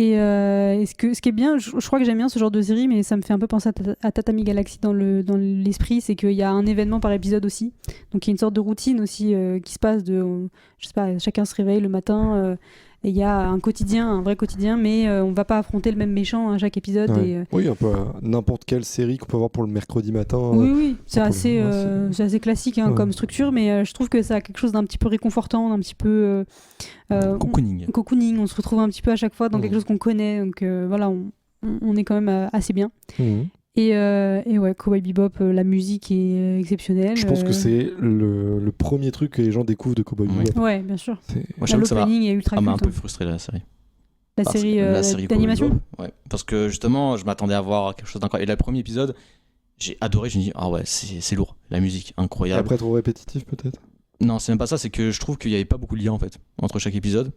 Et ce qui est bien, je crois que j'aime bien ce genre de série, mais ça me fait un peu penser à Tatami Galaxy dans l'esprit, c'est qu'il y a un événement par épisode aussi. Donc il y a une sorte de routine aussi qui se passe je sais pas, chacun se réveille le matin et il y a un quotidien, un vrai quotidien, mais on va pas affronter le même méchant à chaque épisode. Ouais. Et, Oui, un peu n'importe quelle série qu'on peut avoir pour le mercredi matin. oui, c'est pour le- assez, ouais, c'est assez classique Ouais. comme structure, mais je trouve que ça a quelque chose d'un petit peu réconfortant, d'un petit peu Cocooning. cocooning. On se retrouve un petit peu à chaque fois dans Mhm. quelque chose qu'on connaît, donc voilà, on est quand même assez bien. Mhm. Et ouais, Cowboy Bebop, la musique est exceptionnelle. Je pense que c'est le premier truc que les gens découvrent de Cowboy Ouais. Bebop. Ouais, bien sûr. C'est- Moi, Là, j'avoue que ça l'opening est ultra m'a un culte, peu hein. frustré la série. La série Cowboy d'animation. Bebop, ouais. Parce que justement, je m'attendais à voir quelque chose d'incroyable. Et le premier épisode, j'ai adoré. Je me dis, ah ouais, c'est lourd. La musique, Et incroyable. après, trop répétitif peut-être. Non, c'est même pas ça. C'est que je trouve qu'il y avait pas beaucoup de liens en fait entre chaque épisode.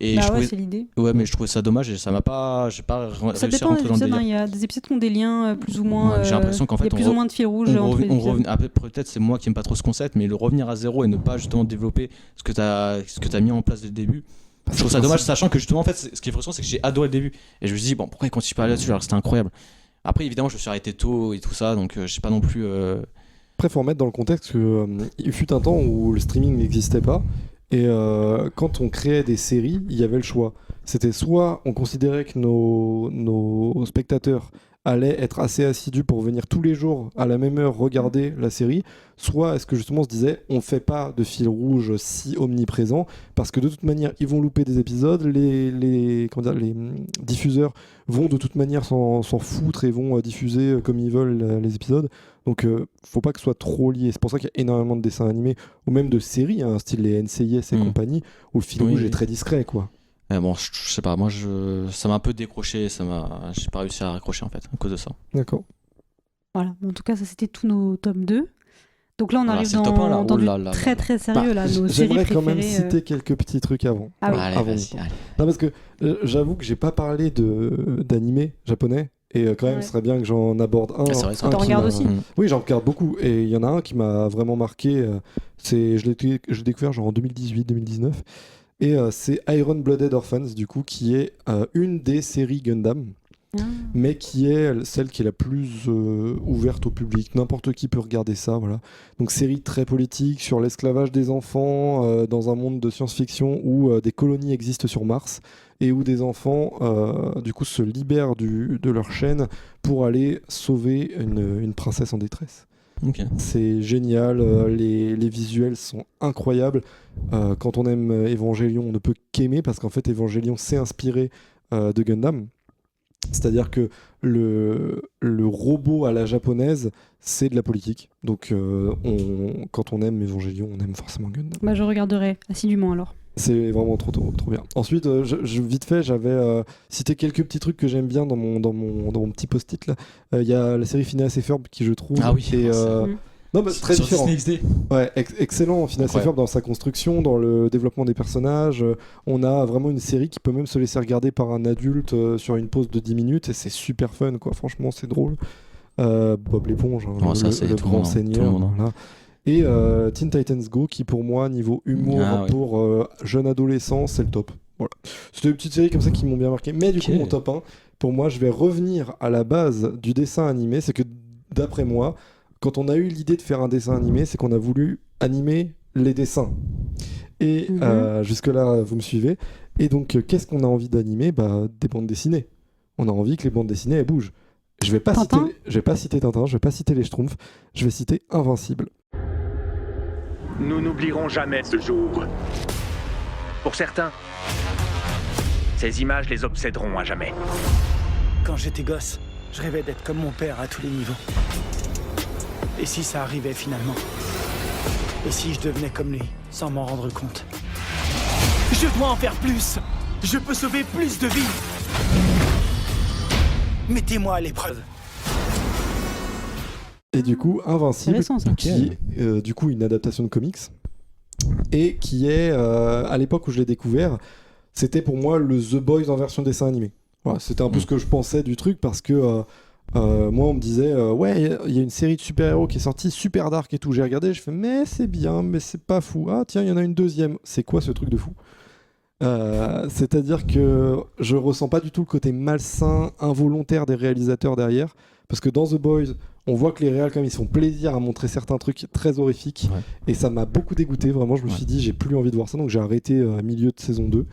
Et Bah je ouais, trouvais... c'est l'idée. ouais, mais je trouvais ça dommage et ça m'a pas. J'ai pas Ça réussi à dépend des rentrer dans le épisodes, hein. délire. Il y a des épisodes qui ont des liens plus ou moins. Ouais, j'ai l'impression qu'en fait, il y a on plus ou re- moins de fil rouge On entre rev- les on épisodes. reven- après, peut-être c'est moi qui aime pas trop ce concept, mais le revenir à zéro et ne pas justement développer ce que t'as mis en place dès le début. Je trouve ça dommage, sachant que justement, en fait, ce qui est frustrant, c'est que j'ai adoré le début. Et je me suis dit, bon, pourquoi ils continuent pas là-dessus alors que c'était incroyable. Après, évidemment, je me suis arrêté tôt et tout ça, donc je sais pas non plus. Après, faut remettre dans le contexte qu'il fut un temps où le streaming n'existait pas. Et quand on créait des séries, il y avait le choix. C'était soit on considérait que nos spectateurs allaient être assez assidus pour venir tous les jours à la même heure regarder la série, soit est-ce que justement on se disait on fait pas de fil rouge si omniprésent parce que de toute manière ils vont louper des épisodes, les diffuseurs vont de toute manière s'en foutre et vont diffuser comme ils veulent les épisodes. Donc faut pas que ce soit trop lié. C'est pour ça qu'il y a énormément de dessins animés ou même de séries, hein, style les NCIS et compagnie, où le fil Oui, rouge oui. est très discret, quoi. Bon, je sais pas, moi, ça m'a un peu décroché, j'ai pas réussi à raccrocher en fait, à cause de ça. D'accord. Voilà, en tout cas, ça c'était tous nos top 2. Donc là, on Voilà, arrive c'est le top un, là. dans Oh du là là très là. très sérieux, là, nos séries J'aimerais préférées. quand même citer quelques petits trucs avant. Ah oui. Allez, avant. vas-y, allez. Non, parce que j'avoue que j'ai pas parlé d'animé japonais. Et quand même, Ouais. ce serait bien que j'en aborde un. Ah, c'est vrai, ça. un T'en qui regardes m'a- aussi Oui, j'en regarde beaucoup. Et il y en a un qui m'a vraiment marqué. Je l'ai découvert genre en 2018-2019. Et c'est Iron Blooded Orphans, du coup, qui est une des séries Gundam, Ah. mais qui est celle qui est la plus ouverte au public. N'importe qui peut regarder ça, voilà. Donc série très politique sur l'esclavage des enfants dans un monde de science-fiction où des colonies existent sur Mars et où des enfants du coup se libèrent de leur chaîne pour aller sauver une princesse en détresse. Ok. C'est génial, les visuels sont incroyables. Quand on aime Evangelion, on ne peut qu'aimer parce qu'en fait Evangelion s'est inspiré de Gundam. C'est-à-dire que le robot à la japonaise, c'est de la politique. Donc quand on aime Evangelion, on aime forcément Gundam. Bah, je regarderai assidûment alors. C'est vraiment trop bien. Ensuite, vite fait, j'avais cité quelques petits trucs que j'aime bien dans mon petit post-it là. Il y a la série Phineas et Ferb qui je trouve non, bah, très sur différent. Disney XD. Ouais, excellent Phineas et Ferb dans sa construction, dans le développement des personnages. On a vraiment une série qui peut même se laisser regarder par un adulte sur une pause de 10 minutes et c'est super fun quoi. Franchement, c'est drôle. Bob l'éponge, hein, le grand seigneur. Voilà. Et Teen Titans Go qui pour moi niveau humour pour jeune adolescent c'est le top. Voilà. C'était des petites séries comme ça qui m'ont bien marqué. Mais du coup mon top 1, pour moi je vais revenir à la base du dessin animé. C'est que d'après moi, quand on a eu l'idée de faire un dessin animé, c'est qu'on a voulu animer les dessins. Et jusque là vous me suivez. Et donc qu'est-ce qu'on a envie d'animer ? Des bandes dessinées. On a envie que les bandes dessinées elles bougent. Je vais pas citer Tintin, je vais pas citer les Schtroumpfs, je vais citer Invincible. Nous n'oublierons jamais ce jour. Pour certains, ces images les obséderont à jamais. Quand j'étais gosse, je rêvais d'être comme mon père à tous les niveaux. Et si ça arrivait finalement ? Et si je devenais comme lui, sans m'en rendre compte ? Je dois en faire plus ! Je peux sauver plus de vies ! Mettez-moi à l'épreuve. Et du coup, Invincible, récent, qui est du coup une adaptation de comics, et qui est, à l'époque où je l'ai découvert, c'était pour moi le The Boys en version dessin animé. Voilà, c'était un peu ce que je pensais du truc, parce que moi on me disait, ouais, il y a une série de super-héros qui est sortie, super dark et tout, j'ai regardé, je fais, mais c'est bien, mais c'est pas fou. Ah tiens, il y en a une deuxième, c'est quoi ce truc de fou ? C'est-à-dire que je ressens pas du tout le côté malsain, involontaire des réalisateurs derrière, parce que dans The Boys, on voit que les réals quand même ils se font plaisir à montrer certains trucs très horrifiques, et ça m'a beaucoup dégoûté, vraiment je me suis dit j'ai plus envie de voir ça, donc j'ai arrêté à milieu de saison 2.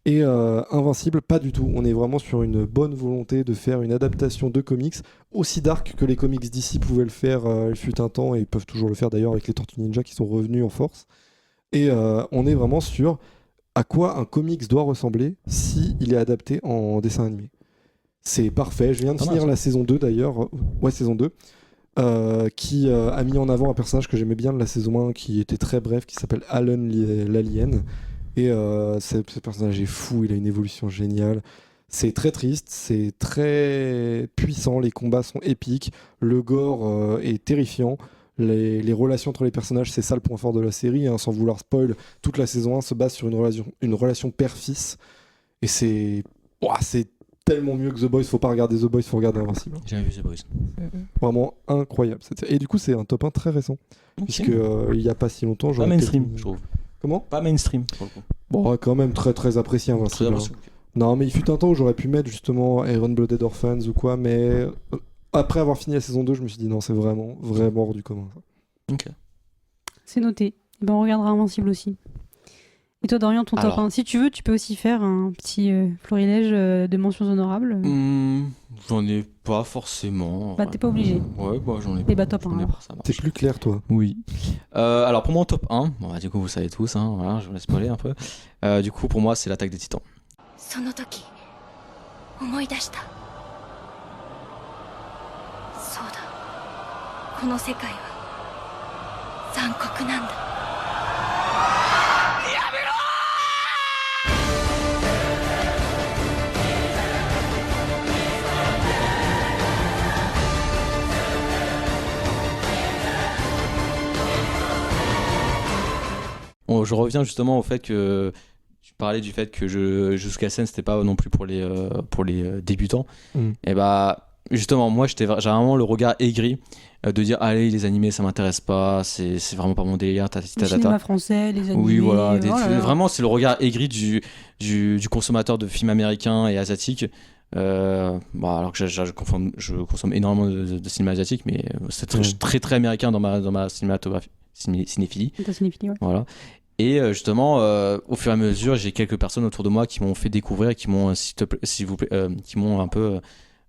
Et Invincible, pas du tout, on est vraiment sur une bonne volonté de faire une adaptation de comics aussi dark que les comics d'ici pouvaient le faire il fut un temps, et ils peuvent toujours le faire d'ailleurs avec les Tortues Ninja qui sont revenus en force. Et on est vraiment sur à quoi un comics doit ressembler si il est adapté en dessin animé. C'est parfait, je viens de finir la saison 2 d'ailleurs, saison 2, qui a mis en avant un personnage que j'aimais bien de la saison 1, qui était très bref, qui s'appelle Alan l'Alien, et ce personnage est fou, il a une évolution géniale, c'est très triste, c'est très puissant, les combats sont épiques, le gore est terrifiant, les relations entre les personnages, c'est ça le point fort de la série, hein, sans vouloir spoil, toute la saison 1 se base sur une relation père-fils, et c'est tellement mieux que The Boys, faut pas regarder The Boys, faut regarder Invincible. J'ai vu The Boys. Vraiment incroyable. Et du coup, c'est un top 1 très récent, puisque il y a pas si longtemps, pas mainstream, je trouve. Comment ? Pas mainstream, pour le coup. Bon, quand même très très apprécié Invincible. Très apprécié. Non, mais il fut un temps où j'aurais pu mettre justement Iron Blooded Orphans ou quoi, mais après avoir fini la saison 2, je me suis dit non, c'est vraiment hors du commun. Ça. Ok. C'est noté. On regardera Invincible aussi. Et toi, Dorian, ton top 1. Si tu veux, tu peux aussi faire un petit florilège de mentions honorables. J'en ai pas forcément. T'es pas obligé. Ouais, j'en ai pas. Et top 1. T'es plus clair, toi. Oui. Alors, pour mon top 1, du coup, vous savez tous, hein, voilà, je vous laisse spoiler un peu. Du coup, pour moi, c'est l'Attaque des Titans. その時思い出した。そうだ、この世界は残酷なんだ。Je reviens justement au fait que tu parlais du fait que jusqu'à scène c'était pas non plus pour les débutants. Et justement moi j'ai vraiment le regard aigri de dire allez les animés ça m'intéresse pas, c'est vraiment pas mon délire. Le cinéma français, les animés. Oui voilà, vraiment c'est le regard aigri du consommateur de films américains et asiatiques. Alors que je consomme énormément de cinéma asiatique, mais c'est très très américain dans ma cinématographie, cinéphilie. Ta cinéphilie, ouais. Voilà. Et justement, au fur et à mesure, j'ai quelques personnes autour de moi qui m'ont fait découvrir et qui m'ont, s'il vous plaît, qui m'ont un peu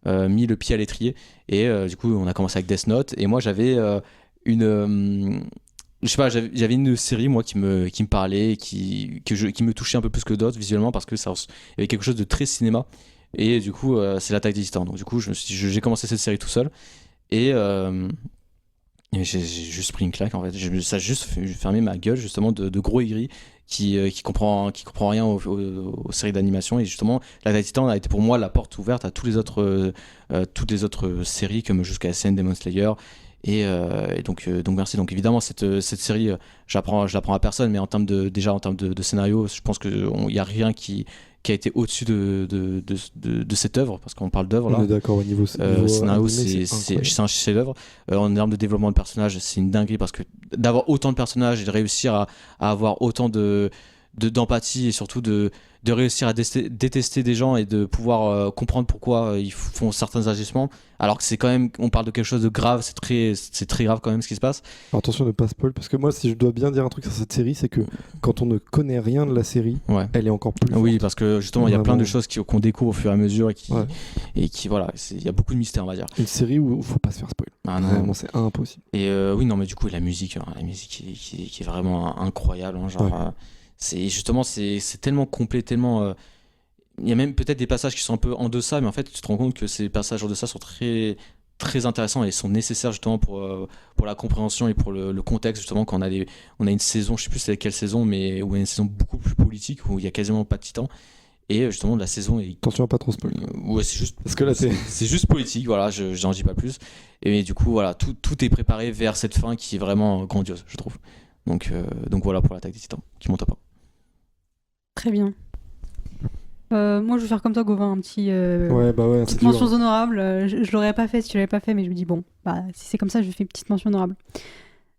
mis le pied à l'étrier. Et du coup, on a commencé avec Death Note. Et moi, j'avais j'avais une série moi qui me parlait, qui me touchait un peu plus que d'autres visuellement parce que ça, il y avait quelque chose de très cinéma. Et du coup, c'est l'Attaque des Titans. Donc du coup, j'ai commencé cette série tout seul. Et j'ai juste pris une claque en fait. Ça a juste fermé ma gueule justement de gros aigri qui comprend rien aux séries d'animation. Et justement, l'Attaque des Titans a été pour moi la porte ouverte à toutes les autres séries comme jusqu'à SN, Demon Slayer. Et donc merci. Donc évidemment cette série, je l'apprends à personne, mais en termes de scénario, je pense qu'il n'y a rien qui a été au-dessus de cette œuvre, parce qu'on parle d'œuvre là. On est d'accord au niveau scénario, animé, c'est un chef-d'œuvre. En termes de développement de personnages, c'est une dinguerie, parce que d'avoir autant de personnages et de réussir à avoir autant d'empathie et surtout de réussir à détester des gens et de pouvoir comprendre pourquoi ils font certains agissements, alors que c'est quand même, on parle de quelque chose de grave, c'est très grave quand même ce qui se passe. Alors, attention de ne pas spoil, parce que moi, si je dois bien dire un truc sur cette série, c'est que quand on ne connaît rien de la série, elle est encore plus forte. Oui, parce que justement il y a plein de choses qu'on découvre au fur et à mesure et qui voilà, il y a beaucoup de mystères, on va dire. Une série où il faut pas se faire spoil. Ah non, vraiment, c'est impossible. Et oui, non, mais du coup la musique qui est vraiment incroyable, hein, genre c'est justement c'est tellement complet, tellement il y a même peut-être des passages qui sont un peu en deçà, mais en fait tu te rends compte que ces passages en deçà sont très très intéressants et sont nécessaires justement pour la compréhension et pour le contexte, justement, quand on a une saison, je sais plus c'est quelle saison, mais où il y a une saison beaucoup plus politique où il y a quasiment pas de titans. Et justement la saison est... Attention à pas trop spoil. Ouais, c'est juste parce que là c'est juste politique, voilà, j'en dis pas plus. Et du coup voilà, tout est préparé vers cette fin qui est vraiment grandiose, je trouve. Donc voilà pour l'Attaque des Titans qui monte à pas. Très bien. Moi je vais faire comme toi, Gauvin, un petit petite dur, mention honorable. Je l'aurais pas fait si tu l'avais pas fait, mais je me dis bon, bah si c'est comme ça, je fais une petite mention honorable.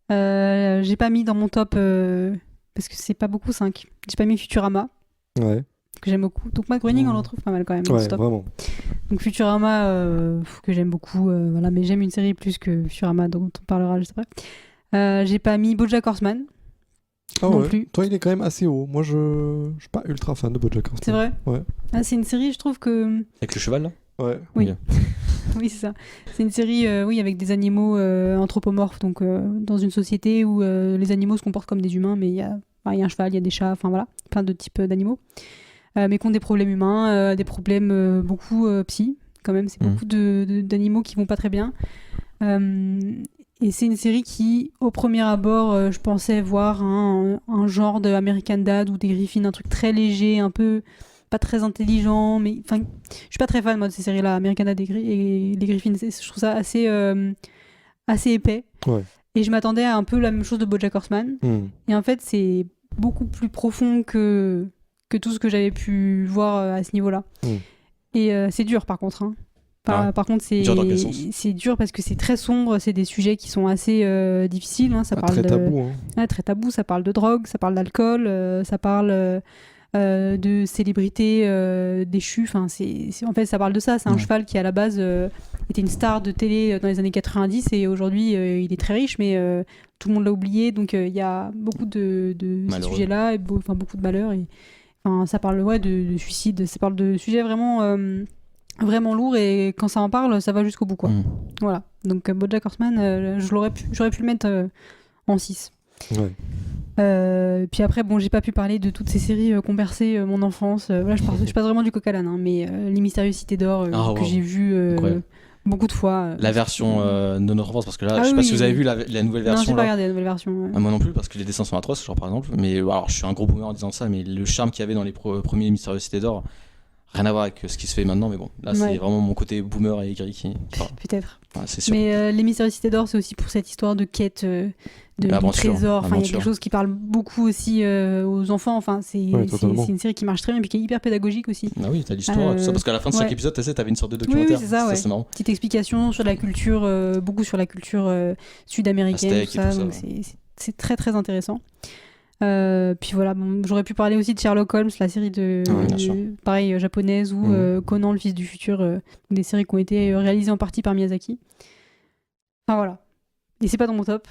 J'ai pas mis dans mon top parce que c'est pas beaucoup 5. J'ai pas mis Futurama. Ouais. Que j'aime beaucoup. Donc Matt Groening, on le trouve pas mal quand même. Ouais, vraiment. Donc Futurama, que j'aime beaucoup, voilà, mais j'aime une série plus que Futurama, dont on parlera juste après. J'ai pas mis BoJack Horseman. Non plus. Toi, il est quand même assez haut. Moi, je suis pas ultra fan de BoJack Horseman. C'est vrai. Ouais. Ah, c'est une série, je trouve que. Avec le cheval là. Ouais. Oui. Oui, c'est ça. C'est une série, oui, avec des animaux anthropomorphes, donc dans une société où les animaux se comportent comme des humains, mais il y a un cheval, il y a des chats, enfin voilà, plein de types d'animaux, mais qui ont des problèmes humains, des problèmes beaucoup psy, quand même. C'est beaucoup d'animaux qui vont pas très bien. Et c'est une série qui, au premier abord, je pensais voir un genre de American Dad ou des Griffins, un truc très léger, un peu pas très intelligent, mais enfin, je suis pas très fan moi de ces séries-là, American Dad et les Griffins. Je trouve ça assez épais. Ouais. Et je m'attendais à un peu la même chose de BoJack Horseman. Et en fait, c'est beaucoup plus profond que tout ce que j'avais pu voir à ce niveau-là. Et c'est dur par contre. Hein. Par contre, c'est dur parce que c'est très sombre, c'est des sujets qui sont assez difficiles. Hein. Ça parle très tabou. Hein. Très tabou, ça parle de drogue, ça parle d'alcool, ça parle de célébrités déchues. Enfin, en fait, ça parle de ça. C'est un cheval qui, à la base, était une star de télé dans les années 90 et aujourd'hui, il est très riche, mais tout le monde l'a oublié. Donc, il y a beaucoup de ces sujets-là, et beaucoup de malheurs. Et, ça parle de suicide, ça parle de sujets vraiment lourd, et quand ça en parle, ça va jusqu'au bout, quoi. Voilà. Donc BoJack Horseman, j'aurais pu le mettre en 6. Ouais. Puis après, bon, j'ai pas pu parler de toutes ces séries qui ont bercé mon enfance. Voilà, je passe vraiment du coq à l'âne, hein, mais Les Mystérieuses Cités d'Or, que j'ai vu beaucoup de fois. La version de notre enfance, parce que là, je sais pas si vous avez vu la nouvelle version. Non, j'ai pas regardé la nouvelle version. Ouais. Moi non plus, parce que les dessins sont atroces, genre par exemple. Mais alors, je suis un gros boomer en disant ça, mais le charme qu'il y avait dans les premiers Mystérieuses Cités d'Or, rien à voir avec ce qui se fait maintenant, mais bon, là c'est vraiment mon côté boomer et aigri qui peut-être. Ouais, c'est sûr. Mais Les Mystérieuses Cités d'Or, c'est aussi pour cette histoire de quête de trésor. Enfin, il y a quelque chose qui parle beaucoup aussi aux enfants. Enfin, c'est une série qui marche très bien, puis qui est hyper pédagogique aussi. Ah oui, t'as l'histoire, tout ça, parce qu'à la fin de chaque épisode, t'avais une sorte de documentaire. Oui, c'est ça, c'est marrant. Petite explication sur la culture, beaucoup sur la culture sud-américaine, tout ça, donc c'est très très intéressant. Puis voilà, bon, j'aurais pu parler aussi de Sherlock Holmes, la série pareil japonaise, ou Conan le fils du futur, des séries qui ont été réalisées en partie par Miyazaki. Enfin voilà. Et c'est pas dans mon top.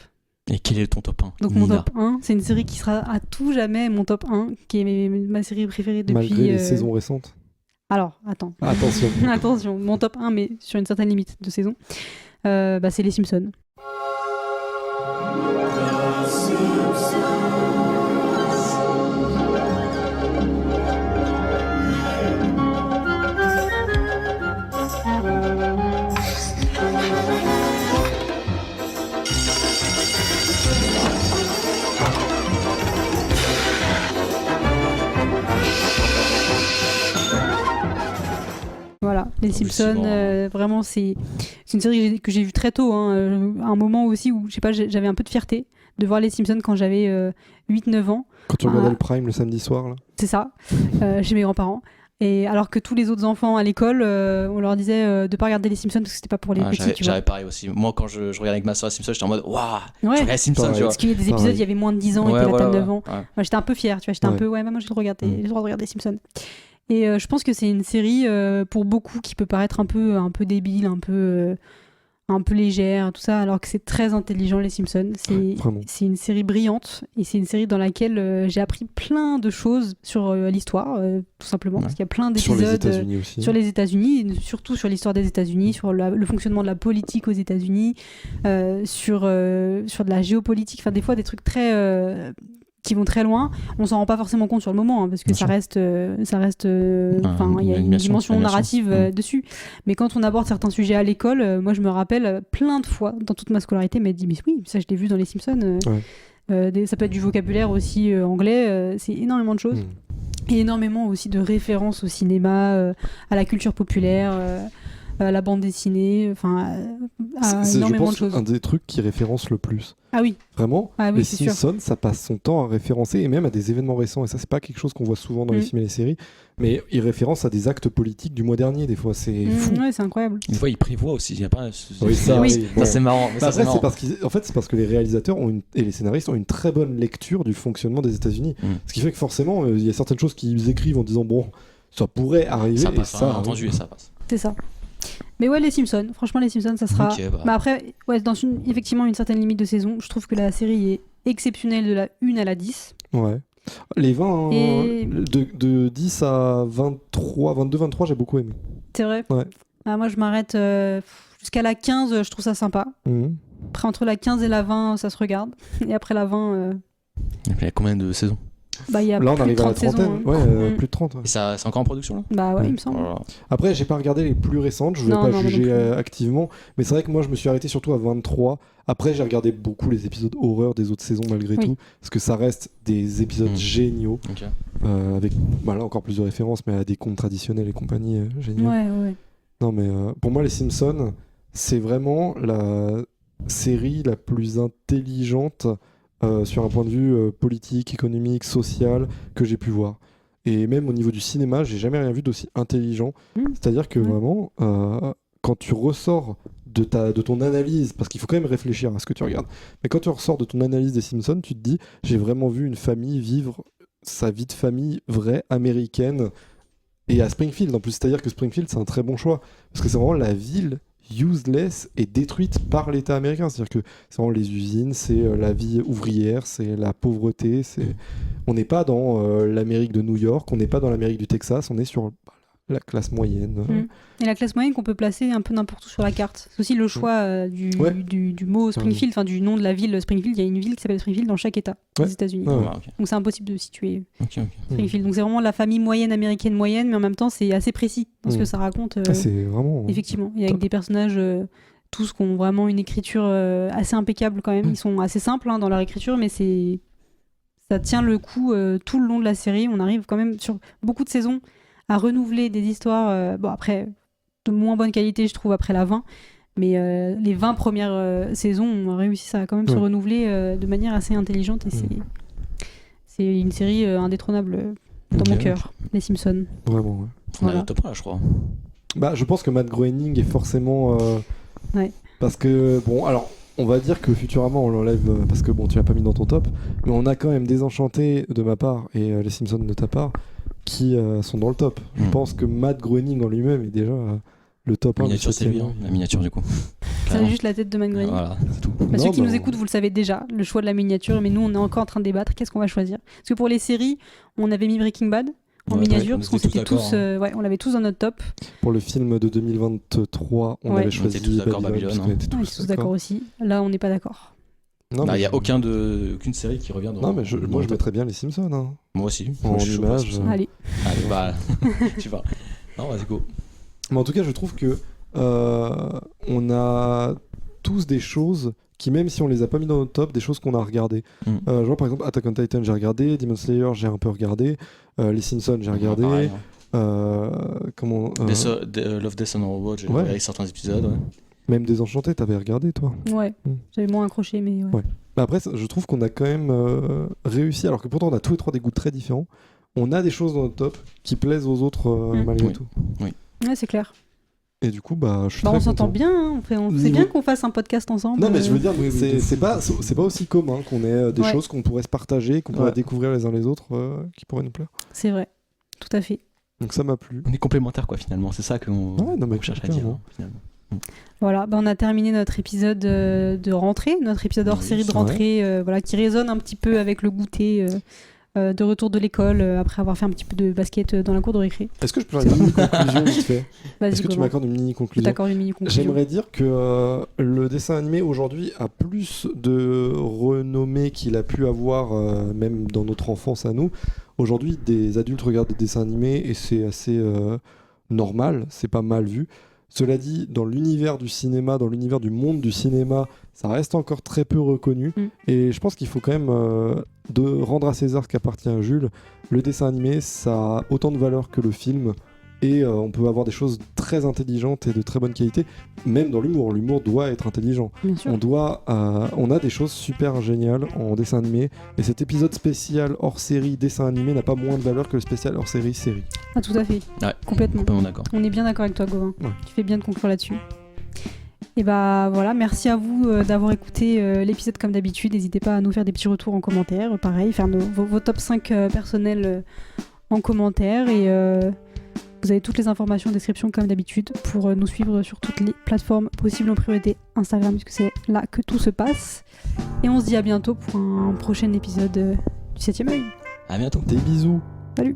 Et quel est ton top 1? Donc mon top 1, c'est une série qui sera à tout jamais mon top 1, qui est ma série préférée depuis... Malgré les saisons récentes. Alors, attends. Attention. Attention, mon top 1, mais sur une certaine limite de saison, c'est Les Simpsons. Les Simpsons, vraiment, c'est une série que j'ai vue très tôt. Un moment aussi où, je sais pas, j'avais un peu de fierté de voir les Simpsons quand j'avais 8-9 ans. Quand tu regardais le Prime le samedi soir, là. C'est ça, chez mes grands-parents. Et alors que tous les autres enfants à l'école, on leur disait de pas regarder les Simpsons parce que c'était pas pour les petits, tu vois. J'avais pareil aussi. Moi, quand je regardais avec ma soeur les Simpsons, j'étais en mode waouh, je regarde les Simpsons, tu vois. Parce qu'il y a des épisodes, il y avait moins de 10 ans et puis là t'as 9 ans. Ouais. Moi, j'étais un peu fière, tu vois. J'étais un peu, maman, j'ai le droit de regarder les Simpsons. Et je pense que c'est une série pour beaucoup qui peut paraître un peu débile, un peu légère, tout ça, alors que c'est très intelligent, les Simpsons. C'est une série brillante et c'est une série dans laquelle j'ai appris plein de choses sur l'histoire, tout simplement, parce qu'il y a plein d'épisodes sur les États-Unis, surtout sur l'histoire des États-Unis, sur le fonctionnement de la politique aux États-Unis, sur de la géopolitique, enfin des fois des trucs qui vont très loin, on s'en rend pas forcément compte sur le moment, parce que ça reste il y a une dimension narrative dessus, mais quand on aborde certains sujets à l'école, moi je me rappelle plein de fois dans toute ma scolarité mais dit mais oui, ça je l'ai vu dans les Simpsons. Ça peut être du vocabulaire aussi anglais, c'est énormément de choses et énormément aussi de références au cinéma, à la culture populaire, à la bande dessinée, c'est énormément je pense, de choses. un des trucs qui référence le plus. Ah oui. Vraiment, les Simpsons, ça passe son temps à référencer, et même à des événements récents, et ça c'est pas quelque chose qu'on voit souvent dans les films et les séries, mais ils référencent à des actes politiques du mois dernier, des fois, c'est fou. Ouais, c'est incroyable. Des fois, ils prévoient aussi, il y a pas... ça c'est marrant. Après, c'est parce que les réalisateurs et les scénaristes ont une très bonne lecture du fonctionnement des États-Unis. Ce qui fait que forcément, il y a certaines choses qu'ils écrivent en disant, bon, ça pourrait arriver, ça passe, et ça entendu, et ça passe. C'est ça. Mais ouais, les Simpsons, franchement, les Simpsons, ça sera. Mais après, dans effectivement une certaine limite de saison, je trouve que la série est exceptionnelle de la 1 à la 10. Ouais. Les 20, de 10 à 23, 22, 23, j'ai beaucoup aimé. C'est vrai. Ouais. Moi, je m'arrête jusqu'à la 15, je trouve ça sympa. Après, entre la 15 et la 20, ça se regarde. Et après la 20. Il y a combien de saisons ? Y a là, on plus arrive de 30 à la trentaine. saisons, plus de 30. Ouais. Et ça, c'est encore en production là ? Bah ouais, il me semble. Après, j'ai pas regardé les plus récentes, je voulais pas juger activement, mais c'est vrai que moi je me suis arrêté surtout à 23. Après, j'ai regardé beaucoup les épisodes horreur des autres saisons malgré tout, parce que ça reste des épisodes géniaux, avec là encore plus de références, mais à des contes traditionnels et compagnie géniaux. Ouais. Non, mais pour moi, les Simpsons, c'est vraiment la série la plus intelligente sur un point de vue politique, économique, social que j'ai pu voir. Et même au niveau du cinéma, j'ai jamais rien vu d'aussi intelligent. C'est-à-dire que vraiment, quand tu ressors de ton analyse, parce qu'il faut quand même réfléchir à ce que tu regardes, mais quand tu ressors de ton analyse des Simpsons, tu te dis, j'ai vraiment vu une famille vivre sa vie de famille vraie, américaine, et à Springfield en plus. C'est-à-dire que Springfield, c'est un très bon choix, parce que c'est vraiment la ville useless et détruite par l'État américain. C'est-à-dire que c'est vraiment les usines, c'est la vie ouvrière, c'est la pauvreté, on n'est pas dans l'Amérique de New York, on n'est pas dans l'Amérique du Texas, on est sur la classe moyenne. Et la classe moyenne qu'on peut placer un peu n'importe où sur la carte. C'est aussi le choix du mot Springfield, enfin du nom de la ville Springfield. Il y a une ville qui s'appelle Springfield dans chaque État des États-Unis. Donc c'est impossible de situer Springfield. Donc c'est vraiment la famille moyenne américaine moyenne, mais en même temps c'est assez précis dans ce que ça raconte. C'est vraiment effectivement. Et avec des personnages tous qui ont vraiment une écriture assez impeccable quand même. Ils sont assez simples dans leur écriture, mais ça tient le coup tout le long de la série. On arrive quand même sur beaucoup de saisons à renouveler des histoires, après de moins bonne qualité je trouve après la 20, mais les 20 premières saisons on a réussi à quand même se renouveler de manière assez intelligente et c'est une série indétrônable dans mon cœur, les Simpsons. Vraiment, On a le top 1 je crois. Je pense que Matt Groening est forcément parce que bon, alors on va dire que Futurama on l'enlève parce que bon tu l'as pas mis dans ton top, mais on a quand même Désenchanté de ma part et les Simpsons de ta part qui sont dans le top. Je pense que Matt Groening en lui-même est déjà le top 1. Miniature, c'est lui, la miniature du coup. C'est juste la tête de Matt Groening. Voilà, c'est tout. Ceux qui nous écoutent, vous le savez déjà, le choix de la miniature, mais nous on est encore en train de débattre, qu'est-ce qu'on va choisir ? Parce que pour les séries, on avait mis Breaking Bad en miniature, parce qu'on s'était tous, on l'avait tous dans notre top. Pour le film de 2023, on avait choisi Babylone. On était tous d'accord aussi. Là, on n'est pas d'accord. Il n'y a aucune série qui revient dans. Non, mais moi je mettrais bien les Simpsons. Moi aussi. En image. Allez, tu vas. Non, vas-y, go. Mais en tout cas, je trouve que on a tous des choses qui, même si on les a pas mis dans notre top, des choses qu'on a regardées. Je vois par exemple Attack on Titan, j'ai regardé, Demon Slayer, j'ai un peu regardé, les Simpsons, j'ai regardé. comment Love, Death and Robots, j'ai Ouais. regardé certains épisodes. Ouais. Même Désenchanté, t'avais regardé toi. Ouais, j'avais moins accroché, mais ouais. Ouais. Bah après, je trouve qu'on a quand même réussi, alors que pourtant on a tous les trois des goûts très différents. On a des choses dans notre top qui plaisent aux autres malgré Oui. tout. Ouais, c'est clair. Et du coup, je suis Bah, très on s'entend content. bien, hein. C'est Niveau- bien qu'on fasse un podcast ensemble. Non, mais je veux dire, oui, c'est pas aussi commun qu'on ait des Ouais. choses qu'on pourrait se partager, qu'on pourrait Ouais. découvrir les uns les autres, qui pourraient nous plaire. C'est vrai, tout à fait. Donc ça m'a plu. On est complémentaires, quoi, finalement. C'est ça qu'on Ouais, non, mais qu'on cherche à dire, clairement. hein, finalement. Voilà, bah, on a terminé notre épisode de rentrée, notre épisode hors Oui, série de c'est rentrée, voilà, qui résonne un petit peu avec le goûter de retour de l'école après avoir fait un petit peu de basket dans la cour de récré. Est-ce que je peux faire une mini conclusion vite fait? Vas-y, Est-ce que tu Gauvin. m'accordes une mini Je conclusion? t'accorde une mini conclusion. J'aimerais dire que le dessin animé aujourd'hui a plus de renommée qu'il a pu avoir même dans notre enfance à nous. Aujourd'hui, des adultes regardent des dessins animés et c'est assez normal, c'est pas mal vu. Cela dit, dans l'univers du cinéma, dans l'univers du monde du cinéma, ça reste encore très peu reconnu. Et je pense qu'il faut quand même de rendre à César ce qu'appartient à Jules. Le dessin animé, ça a autant de valeur que le film. Et on peut avoir des choses très intelligentes et de très bonne qualité, même dans l'humour. L'humour doit être intelligent. Bien sûr. On a des choses super géniales en dessin animé. Et cet épisode spécial hors série dessin animé n'a pas moins de valeur que le spécial hors série série. Ah, tout à fait. Ouais, Complètement. complètement d'accord. On est bien d'accord avec toi, Gauvin. Ouais. Tu fais bien de conclure là-dessus. Et bah voilà, merci à vous d'avoir écouté l'épisode comme d'habitude. N'hésitez pas à nous faire des petits retours en commentaire. Pareil, faire vos top 5 personnels en commentaire. Et vous avez toutes les informations en description comme d'habitude pour nous suivre sur toutes les plateformes possibles en priorité Instagram, puisque c'est là que tout se passe. Et on se dit à bientôt pour un prochain épisode du 7e œil. À bientôt. Des bisous. Salut!